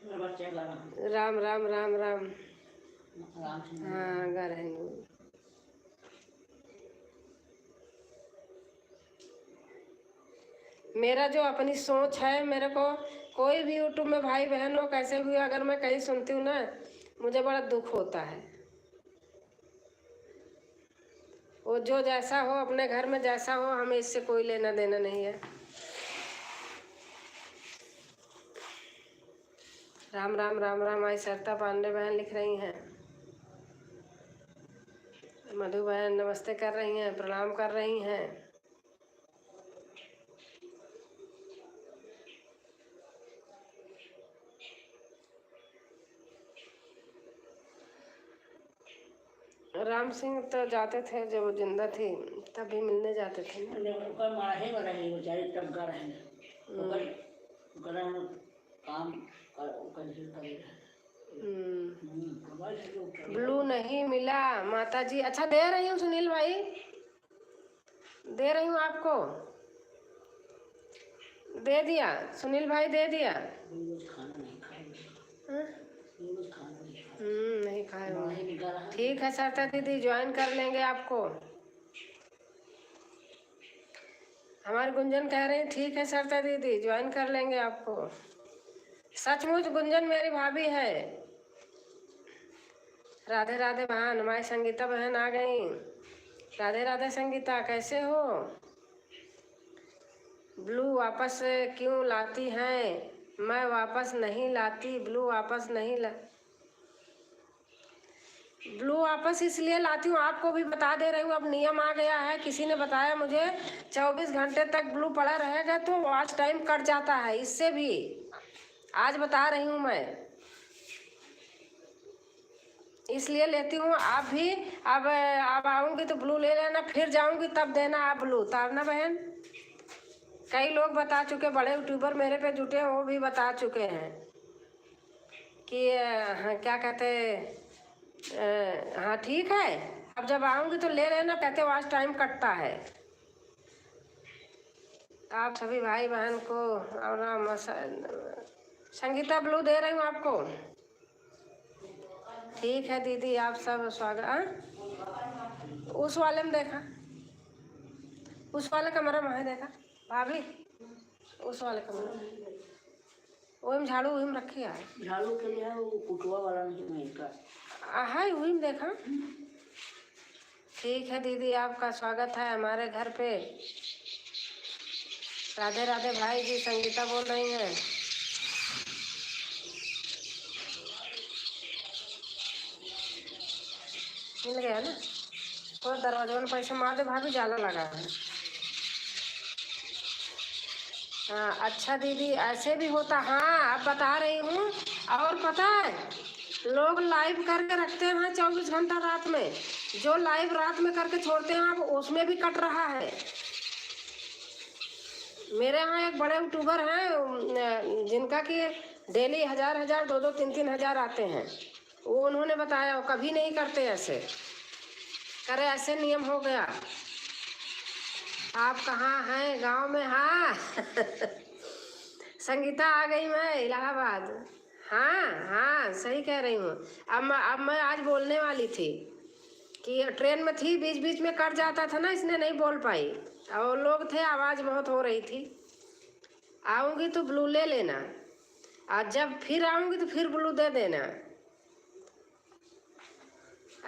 राम राम राम राम। हाँ गा रहे हैं। मेरा जो अपनी सोच है, मेरे को कोई भी यूट्यूब में भाई बहन हो कैसे भी, अगर मैं कहीं सुनती हूँ ना, मुझे बड़ा दुख होता है। वो जो जैसा हो, अपने घर में जैसा हो, हमें इससे कोई लेना देना नहीं है। राम राम राम राम। आई सरिता पांडे बहन लिख रही हैं। मधु बहन नमस्ते कर रही हैं, प्रणाम कर रही हैं। राम सिंह तो जाते थे, जब वो जिंदा थी तब भी मिलने जाते थे ब्लू नहीं मिला माता जी। अच्छा दे रही हूँ सुनील भाई, दे रही हूँ आपको, दे दिया सुनील भाई, दे दिया। नहीं खाए होंगे। ठीक है सरिता दीदी, ज्वाइन कर लेंगे आपको। हमारी गुंजन कह रही ठीक है सरिता दीदी, ज्वाइन कर लेंगे आपको। सचमुच गुंजन मेरी भाभी है। राधे राधे बहन, हमारी संगीता बहन आ गई। राधे राधे संगीता, कैसे हो? ब्लू वापस क्यों लाती हैं? मैं वापस नहीं लाती, ब्लू वापस नहीं ब्लू वापस इसलिए लाती हूँ, आपको भी बता दे रही हूँ। अब नियम आ गया है, किसी ने बताया मुझे, 24 घंटे तक ब्लू पड़ा रहेगा तो वॉच टाइम कट जाता है। इससे भी आज बता रही हूँ मैं, इसलिए लेती हूँ। आप भी अब आऊँगी तो ब्लू ले लेना, फिर जाऊँगी तब देना आप ब्लू, तब ना बहन। कई लोग बता चुके, बड़े यूट्यूबर मेरे पे जुटे हैं, वो भी बता चुके हैं कि हाँ क्या कहते, हाँ ठीक है, अब जब आऊँगी तो ले लेना, कहते वॉच टाइम कटता है। आप सभी भाई बहन को और संगीता ब्लू दे रही हूँ आपको। ठीक है दीदी, आप सब स्वागत। उस वाले में देखा, उस वाले कमरे में है, देखा भाभी, उस वाले कमरे में वही में झाड़ू, वही में रखी है झाड़ू के लिए, वो कुटवा वाला नहीं है, वही में देखा। ठीक है दीदी, आपका स्वागत है हमारे घर पे। राधे राधे भाई जी, संगीता बोल रही हैं। मिल गया ना? तो दरवाजे में पैसे मार दे भाभी, जाला लगा है। हाँ अच्छा दीदी, ऐसे भी होता। हाँ अब बता रही हूँ। और पता है, लोग लाइव करके रखते हैं 24 घंटा रात में, जो लाइव रात में करके छोड़ते हैं अब उसमें भी कट रहा है। मेरे यहाँ एक बड़े यूट्यूबर हैं जिनका कि डेली 1000 2 3 हज़ार आते हैं, वो उन्होंने बताया, वो कभी नहीं करते ऐसे, करे ऐसे नियम हो गया। आप कहाँ हैं? गांव में? हाँ संगीता आ गई मैं इलाहाबाद। हाँ हाँ सही कह रही हूँ। अब मैं आज बोलने वाली थी कि ट्रेन में थी, बीच बीच में कट जाता था ना, इसने नहीं बोल पाई, और लोग थे, आवाज़ बहुत हो रही थी। आऊँगी तो ब्लू ले लेना, और जब फिर आऊँगी तो फिर ब्लू दे देना।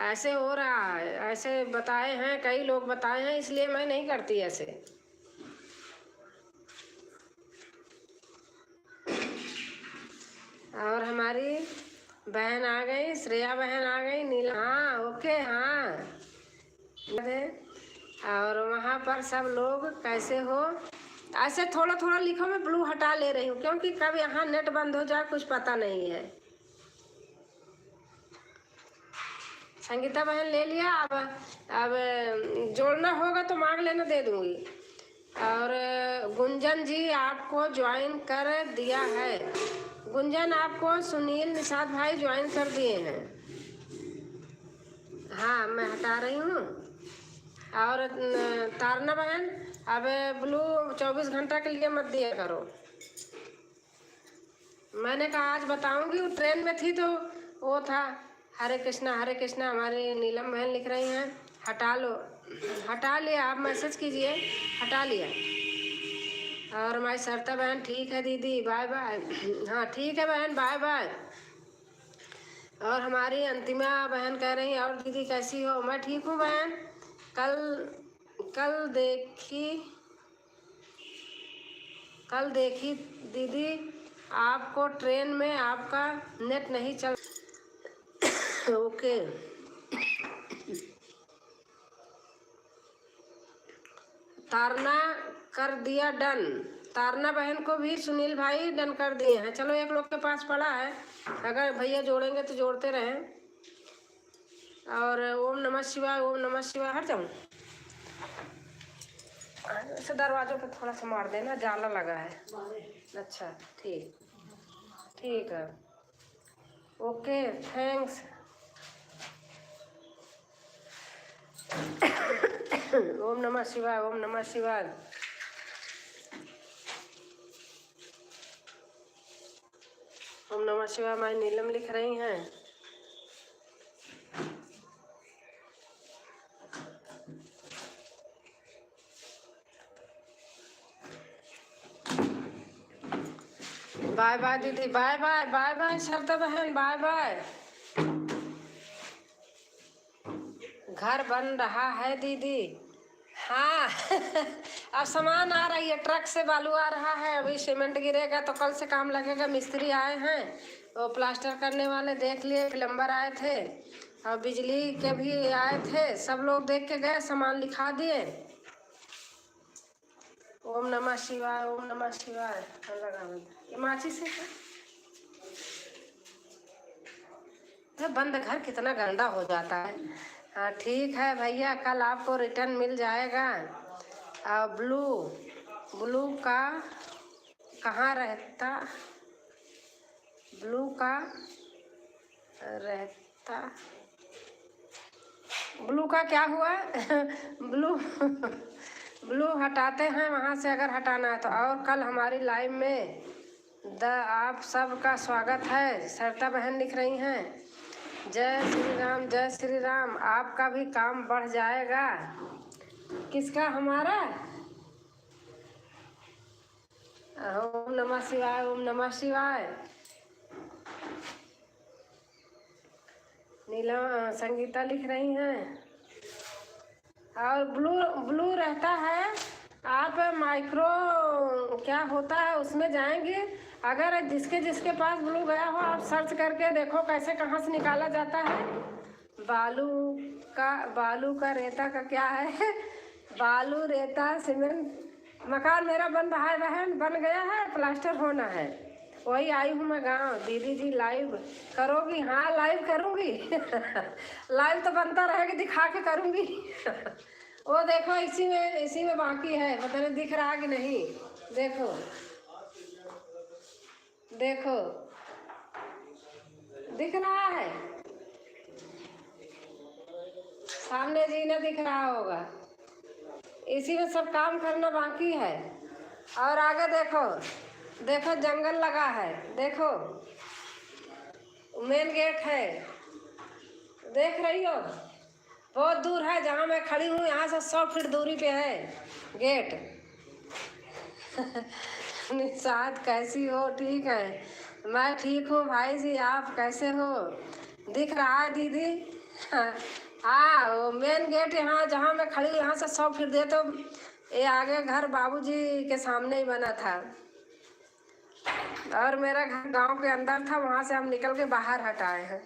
ऐसे हो रहा है, ऐसे बताए हैं, कई लोग बताए हैं, इसलिए मैं नहीं करती ऐसे। और हमारी बहन आ गई, श्रेया बहन आ गई, नीला, हाँ ओके हाँ। और वहाँ पर सब लोग कैसे हो? ऐसे थोड़ा थोड़ा लिखो, मैं ब्लू हटा ले रही हूँ, क्योंकि कब यहाँ नेट बंद हो जाए कुछ पता नहीं है। संगीता बहन ले लिया। अब जोड़ना होगा तो मांग लेना, दे दूंगी। और गुंजन जी आपको ज्वाइन कर दिया है। गुंजन आपको सुनील निषाद भाई ज्वाइन कर दिए हैं। हाँ मैं हटा रही हूँ। और तारना बहन, अब ब्लू 24 घंटा के लिए मत दिया करो। मैंने कहा आज बताऊंगी, वो ट्रेन में थी तो वो था हरे कृष्णा हरे कृष्णा। हमारी नीलम बहन लिख रही हैं हटा लो, हटा लिया, आप मैसेज कीजिए, हटा लिया। और हमारी सरिता बहन ठीक है दीदी, बाय बाय। हाँ ठीक है बहन, बाय बाय। और हमारी अंतिमा बहन कह रही हैं और दीदी कैसी हो? मैं ठीक हूँ बहन। कल कल देखी दीदी आपको ट्रेन में, आपका नेट नहीं चल। ओके, तारना कर दिया डन। तारना बहन को भी सुनील भाई डन कर दिए हैं। चलो एक लोग के पास पड़ा है, अगर भैया जोड़ेंगे तो जोड़ते रहें। और ओम नमः शिवाय, ओम नमः शिवाय। हट जाऊँ, ऐसे दरवाजों पे थोड़ा सा मार देना, जाला लगा है। अच्छा ठीक, ठीक है, ओके थैंक्स। ओम नमः शिवाय, ओम नमः शिवाय। ओम नमः शिवाय हमारी नीलम लिख रही हैं। बाय बाय दीदी, बाय बाय, बाय बाय शरदा बहन, बाय बाय। घर बन रहा है दीदी। हाँ अब सामान आ रही है, ट्रक से बालू आ रहा है, अभी सीमेंट गिरेगा तो कल से काम लगेगा। मिस्त्री आए हैं, वो प्लास्टर करने वाले देख लिए, प्लम्बर आए थे और बिजली के भी आए थे, सब लोग देख के गए, सामान लिखा दिए। ओम नमः शिवाय, ओम नमः शिवाय। ये माची से है। बंद घर कितना गंदा हो जाता है। हाँ ठीक है भैया, कल आपको रिटर्न मिल जाएगा। ब्लू का कहाँ रहता, ब्लू का रहता, ब्लू का क्या हुआ? ब्लू हटाते हैं वहाँ से अगर हटाना है तो। और कल हमारी लाइव में आप सबका स्वागत है, सरिता बहन लिख रही हैं। जय श्री राम, जय श्री राम। आपका भी काम बढ़ जाएगा। किसका? हमारा। ओम नमः शिवाय, ओम नमः शिवाय। नीलम संगीता लिख रही हैं। और ब्लू रहता है, आप माइक्रो क्या होता है उसमें जाएंगे, अगर जिसके पास ब्लू गया हो आप सर्च करके देखो कैसे कहाँ से निकाला जाता है। बालू का रेता का क्या है? बालू रेता सीमेंट। मकान मेरा बन रहा है बहन, बन गया है, प्लास्टर होना है। वही आई हूँ मैं गाँव। दीदी जी लाइव करोगी? हाँ लाइव करूँगी। लाइव तो बनता रहेगा, दिखा के करूँगी। वो देखो इसी में बाकी है, पता नहीं दिख रहा कि नहीं। देखो देखो, दिख रहा है सामने, जी ने दिख रहा होगा। इसी में सब काम करना बाकी है। और आगे देखो, देखो जंगल लगा है, देखो मेन गेट है, देख रही हो? बहुत दूर है, जहाँ मैं खड़ी हूँ यहाँ से 100 फीट दूरी पे है गेट। निशाद कैसी हो? ठीक है, मैं ठीक हूँ भाई जी, आप कैसे हो? दिख रहा है दीदी? हाँ वो मेन गेट यहाँ जहाँ मैं खड़ी हूँ यहाँ से 100 फीट दे तो ये आगे घर बाबूजी के सामने ही बना था। और मेरा घर गांव के अंदर था, वहाँ से हम निकल के बाहर हटाए हैं।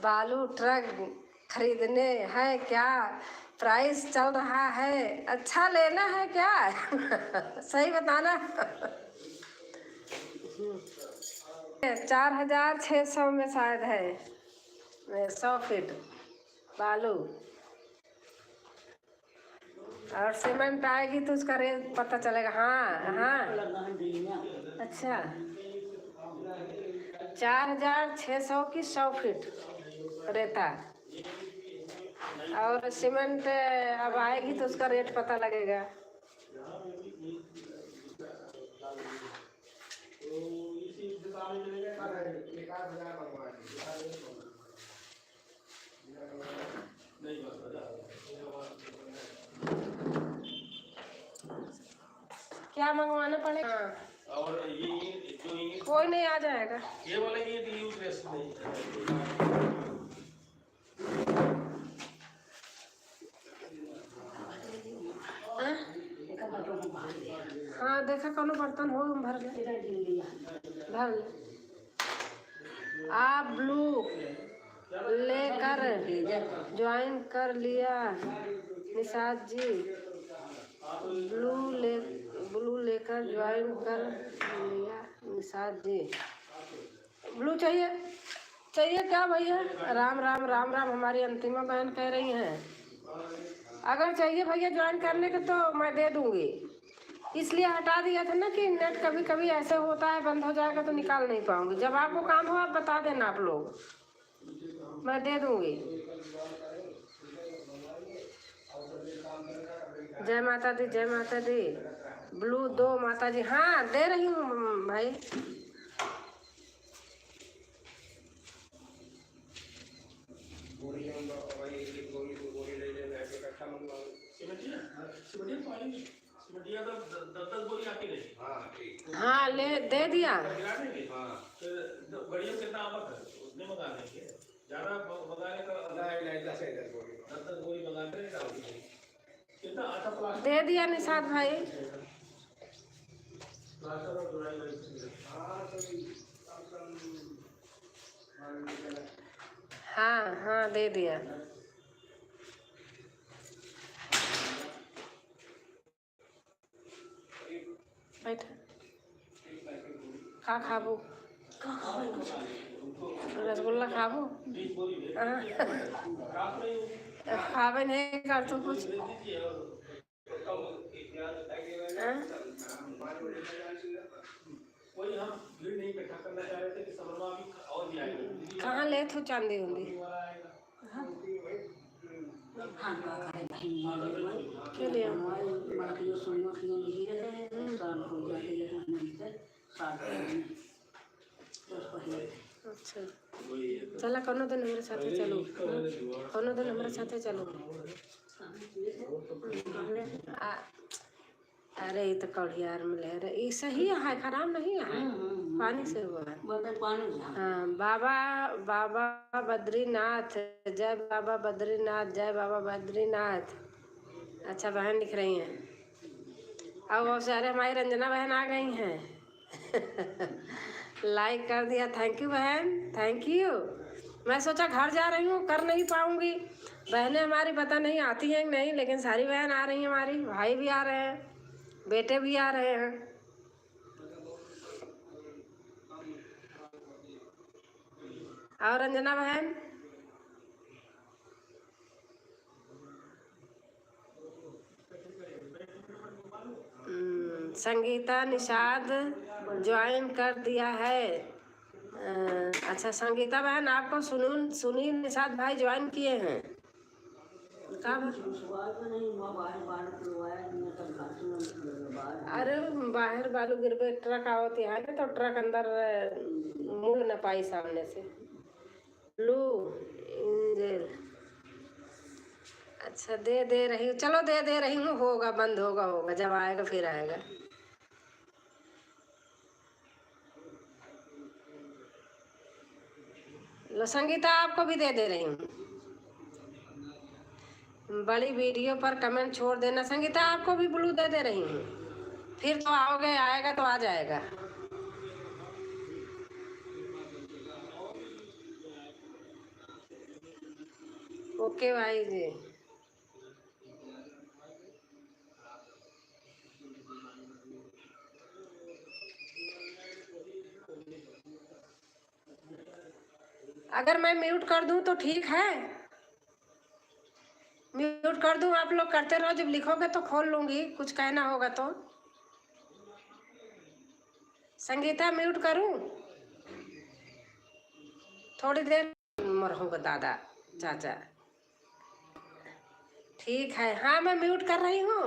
बालू ट्रक खरीदने हैं क्या? प्राइस चल रहा है, अच्छा लेना है क्या? सही बताना। 4600 में शायद है 100 फीट बालू। और सीमेंट आएगी तो उसका रेट पता चलेगा। हाँ हाँ अच्छा, 4600 की 100 फीट रेता। और सीमेंट अब आएगी तो उसका रेट पता लगेगा। क्या मंगवाना पड़ेगा? हाँ। और ये जो ये कोई नहीं, आ जाएगा। ये वाला ये यूज नहीं। हाँ देखा कौन बर्तन हो भर ले भर ले। आप ब्लू लेकर ज्वाइन कर लिया निषाद जी। ब्लू लेकर ज्वाइन कर लिया निषाद जी। ब्लू चाहिए क्या भैया? राम राम राम राम। हमारी अंतिमा बहन कह रही हैं अगर चाहिए भैया ज्वाइन करने के तो मैं दे दूंगी। इसलिए हटा दिया था ना कि नेट कभी कभी ऐसे होता है, बंद हो जाएगा तो निकाल नहीं पाऊंगी। जब आपको काम हो आप बता देना, आप लोग, मैं दे दूंगी। जय माता दी, जय माता दी। ब्लू दो माता जी। हाँ दे रही हूँ भाई। हाँ ले दे दिया। दे दिया निषाद भाई। हाँ हाँ दे दिया। बैठ खा खाबू रसगुल्ला खाबू। खावे नहीं कर तो कुछ। कहाँ ले थू चांदी उंदी के लिए? अच्छा चला कौनो दिन हमारे साथे चलो, कौनो दिन हमारे साथे चलो। अरे ये तो कड़ियार में ले रहे, ये सही है, खराब नहीं है, पानी से हुआ है। हाँ बाबा बद्रीनाथ, जय बाबा बद्रीनाथ, जय बाबा बद्रीनाथ। अच्छा बहन लिख रही हैं। अब बहुत सारे हमारी रंजना बहन आ गई हैं। लाइक कर दिया, थैंक यू बहन, थैंक यू। मैं सोचा घर जा रही हूँ, कर नहीं पाऊंगी। बहनें हमारी पता नहीं आती हैं नहीं, लेकिन सारी बहन आ रही हैं, हमारी भाई भी आ रहे हैं, बेटे भी आ रहे हैं। और रंजना बहन संगीता निषाद ज्वाइन कर दिया है। अच्छा संगीता बहन आपको सुनील निषाद भाई ज्वाइन किए हैं। अरे बाहर बालू गिरबे, ट्रक आवत है ना तो ट्रक अंदर मुड़ न पाई सामने से। ब्लू इंजल अच्छा दे रही हूँ, चलो दे रही हूँ, होगा बंद होगा जब आएगा फिर आएगा। लो संगीता आपको भी दे रही हूँ। बड़ी वीडियो पर कमेंट छोड़ देना। संगीता आपको भी ब्लू दे रही हूँ, फिर तो आओगे, आएगा तो आ जाएगा। ओके भाई जी। अगर मैं म्यूट कर दूं तो ठीक है? म्यूट कर दूं, आप लोग करते रहो, जब लिखोगे तो खोल लूंगी, कुछ कहना होगा तो। संगीता म्यूट करूं? थोड़ी देर मरहूंगा दादा चाचा। ठीक है, हाँ मैं म्यूट कर रही हूँ।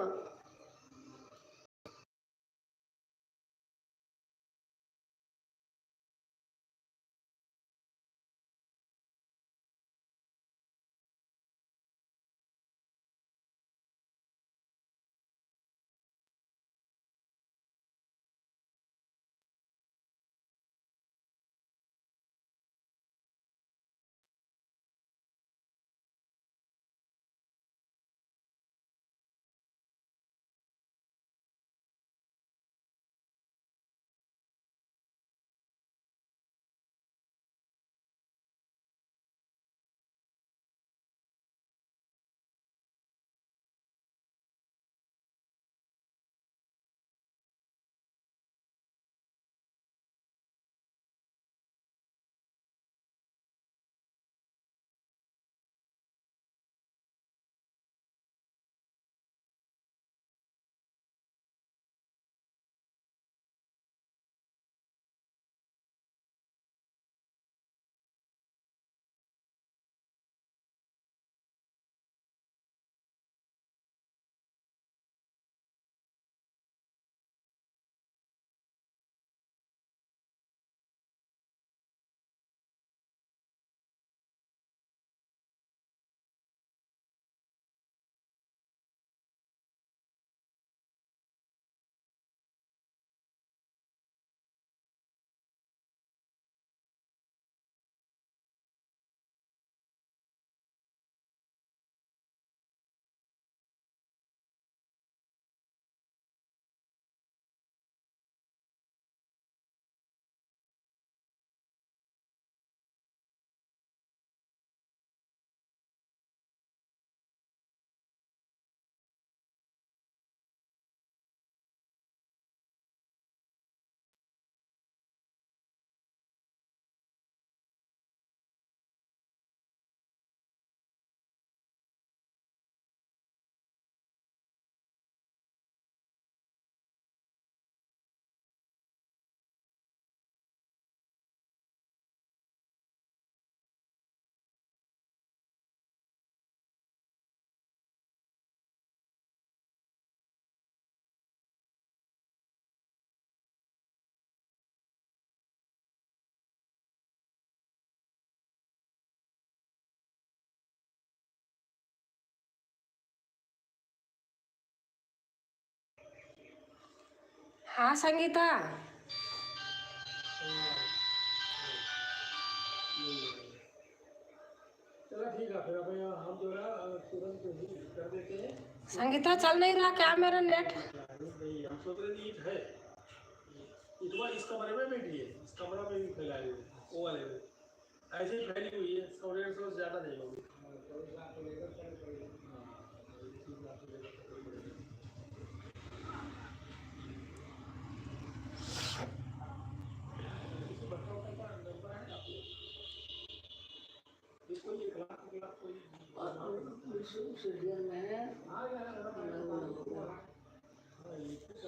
हाँ संगीता, चलो ठीक है, फिर अब हम जो है तुरंत ही कर देते हैं। संगीता चल नहीं रहा क्या मेरा नेट? नहीं, हम सोच रहे थे ईट है, इटवा इस कमरे में बैठी है, इस कमरा में भी फैलाई हुई है, वो वाले में ऐसे ही फैली हुई है, 100-150 से ज़्यादा नहीं होगी।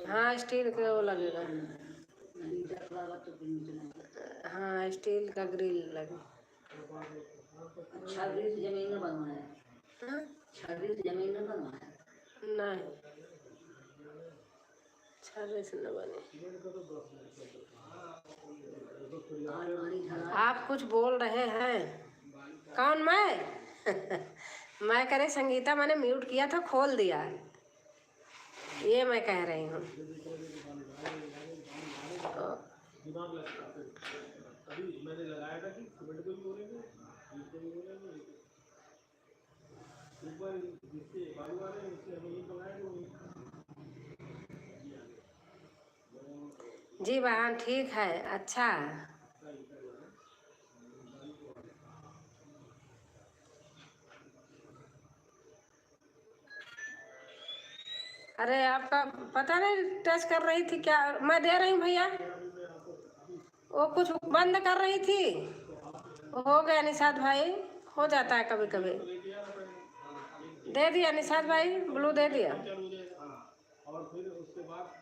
हाँ स्टील का वो लगेगा। हाँ स्टील का ग्रिल लगे। छब्बीस जमीन में बनवाया, हाँ? 26 जमीन में बनवाया। नहीं 26 न बने। आप कुछ बोल रहे हैं? कौन मैं? मैं करे संगीता, मैंने म्यूट किया था, खोल दिया, ये मैं कह रही हूँ। दिमाग लगता है, अभी मैंने लगाया था कि सीमेंट को भी बोलेंगे, ईंट को भी बोलेंगे, एक बार जिससे बालू वाले उससे हमें ईंट लगाए तो जी बहन ठीक है, अच्छा। अरे आपका पता नहीं टच कर रही थी क्या? मैं दे रही हूँ भैया, वो कुछ बंद कर रही थी, हो गया निषाद भाई, हो जाता है कभी कभी। दे दिया निषाद भाई, ब्लू दे दिया,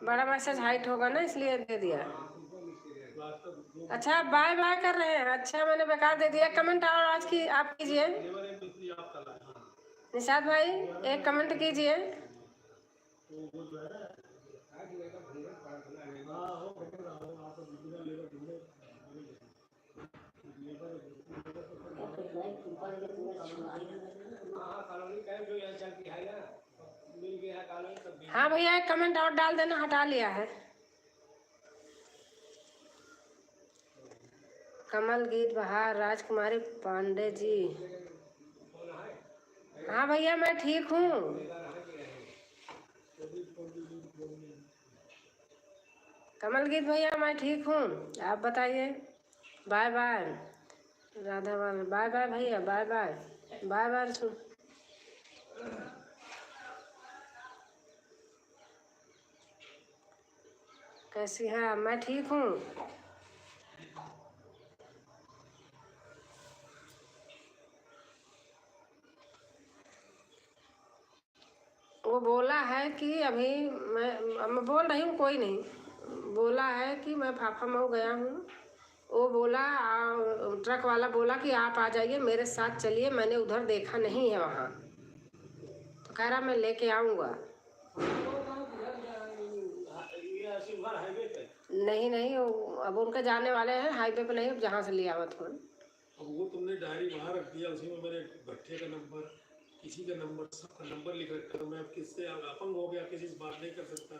बड़ा मैसेज हाइट होगा ना इसलिए दे दिया। अच्छा बाय बाय कर रहे हैं? अच्छा मैंने बेकार दे दिया। कमेंट और आज की आप कीजिए। निशाद भाई एक कमेंट कीजिए। हाँ भैया एक कमेंट और डाल देना, हटा लिया है। कमल गीत बहार राजकुमारी पांडे जी। हाँ भैया मैं ठीक हूँ। कमल गीत भैया मैं ठीक हूँ, आप बताइए। Bye bye Radha bye bye bye भैया, बाय बाय बाय बाय। कैसी है? मैं ठीक हूँ। वो बोला है कि अभी मैं बोल रही हूँ, कोई नहीं। बोला है कि मैं फाफा मऊ गया हूँ। वो बोला ट्रक वाला बोला कि आप आ जाइए मेरे साथ चलिए, मैंने उधर देखा नहीं है वहाँ, तो कह रहा मैं लेके आऊँगा। नहीं नहीं अब उनके जाने वाले हैं हाईवे पे, नहीं अब जहाँ से लिया हुआ था। अब वो तुमने डायरी वहाँ रख दिया, उसी में मैंने भट्टे का नंबर, किसी का नंबर, सबका नंबर लिख रखा, तो मैं अब किससे अपंग हो गया, किसी से बात नहीं कर सकता।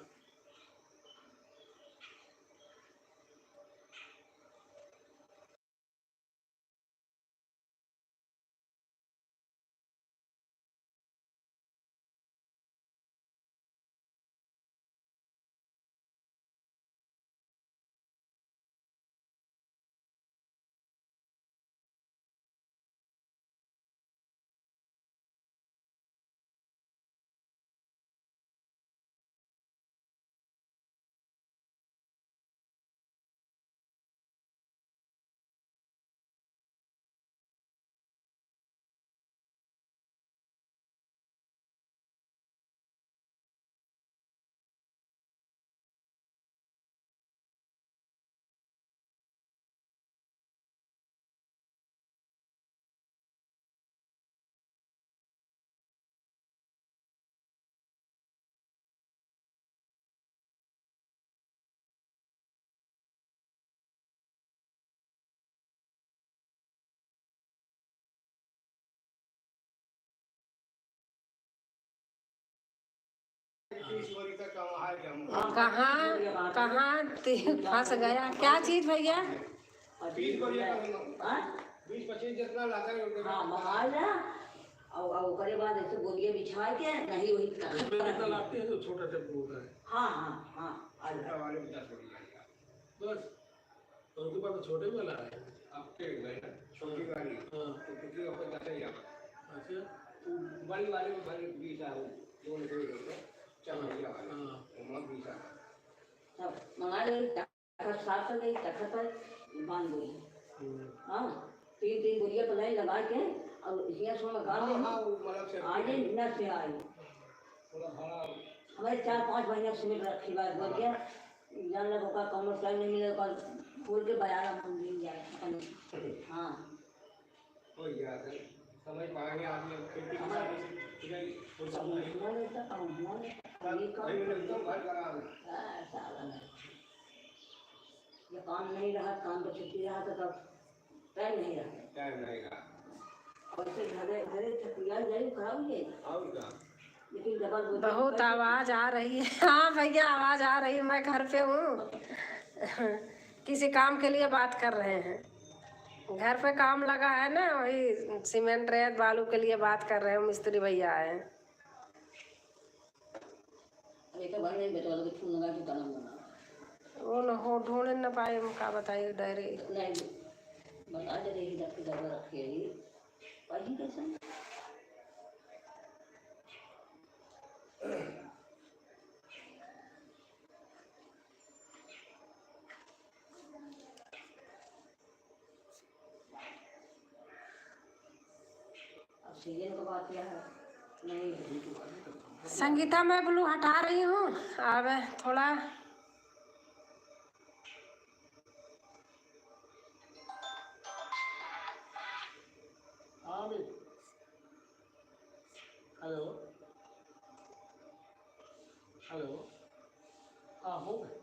कहाँ कहाँ फंस गया? क्या चीज भैया? 20-25 जितना लाता है हाँ मंगा जा। और करे बाद ऐसे बोलिए बिछा के नहीं वही निकल आते हैं, जो छोटा टेम्पो होता है। हाँ हाँ हाँ छोटा वाले 50 रुपया बस, और उनके पास छोटे वाला है आपके छोटी गाड़ी। हाँ तो कितनी हो 10,000। अच्छा बड़ी वाले में भले 20 आ दोनों कोई होते चल बढ़िया वाला। हाँ 20 आ सब मंगा ले तखत साफ कर गई तखत पर बांध गई। हाँ 3 बोलिए पलाई लगा के और इसी सो लगा ले। आज न से आई हमारे 4-5 महीने सीमेंट रखी बात बोल के जान लगा का कमर टाइम नहीं मिले पर खोल के बाजार हम मिल जाए। हाँ हो गया समझ पाएंगे आदमी खेती ये काम नहीं रहा, काम पर छुट्टी रहा तो तब टाइम नहीं रहा। और से घरे घरे छुट्टियाँ जरूर कराओगे लेकिन डबल बहुत आवाज आ रही है। हाँ भैया आवाज आ रही है, मैं घर पे हूँ। किसी काम के लिए बात कर रहे हैं, घर पे काम लगा है ना, वही सीमेंट रेत बालू के लिए बात कर रहे हैं। मिस्त्री भैया आए। तो भर नहीं बेटा लोग फूल लगा के कलम बना वो न हो ढूंढ न पाए, हम का बताइए डायरी। नहीं बता दे रही दस की दवा रखी है ये पढ़ी कैसे अब सीजन का बात क्या है नहीं संगीता मैं ब्लू हटा रही हूँ अब थोड़ा। हेलो हेलो, हाँ हो गए।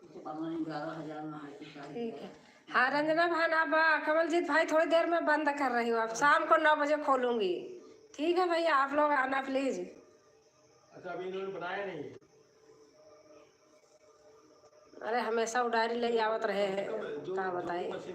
इसे 11,000 में है कि शादी ठीक है। है। हाँ रंजना भान, अब कमलजीत भाई थोड़ी देर में बंद कर रही हूँ, अब शाम को 9 बजे खोलूंगी। ठीक है भैया, आप लोग आना प्लीज। अच्छा अभी इन्होंने बनाया नहीं है? अरे हमेशा वो डायरी ले आवत रहे हैं, जो का जो भी बताइए। मशीन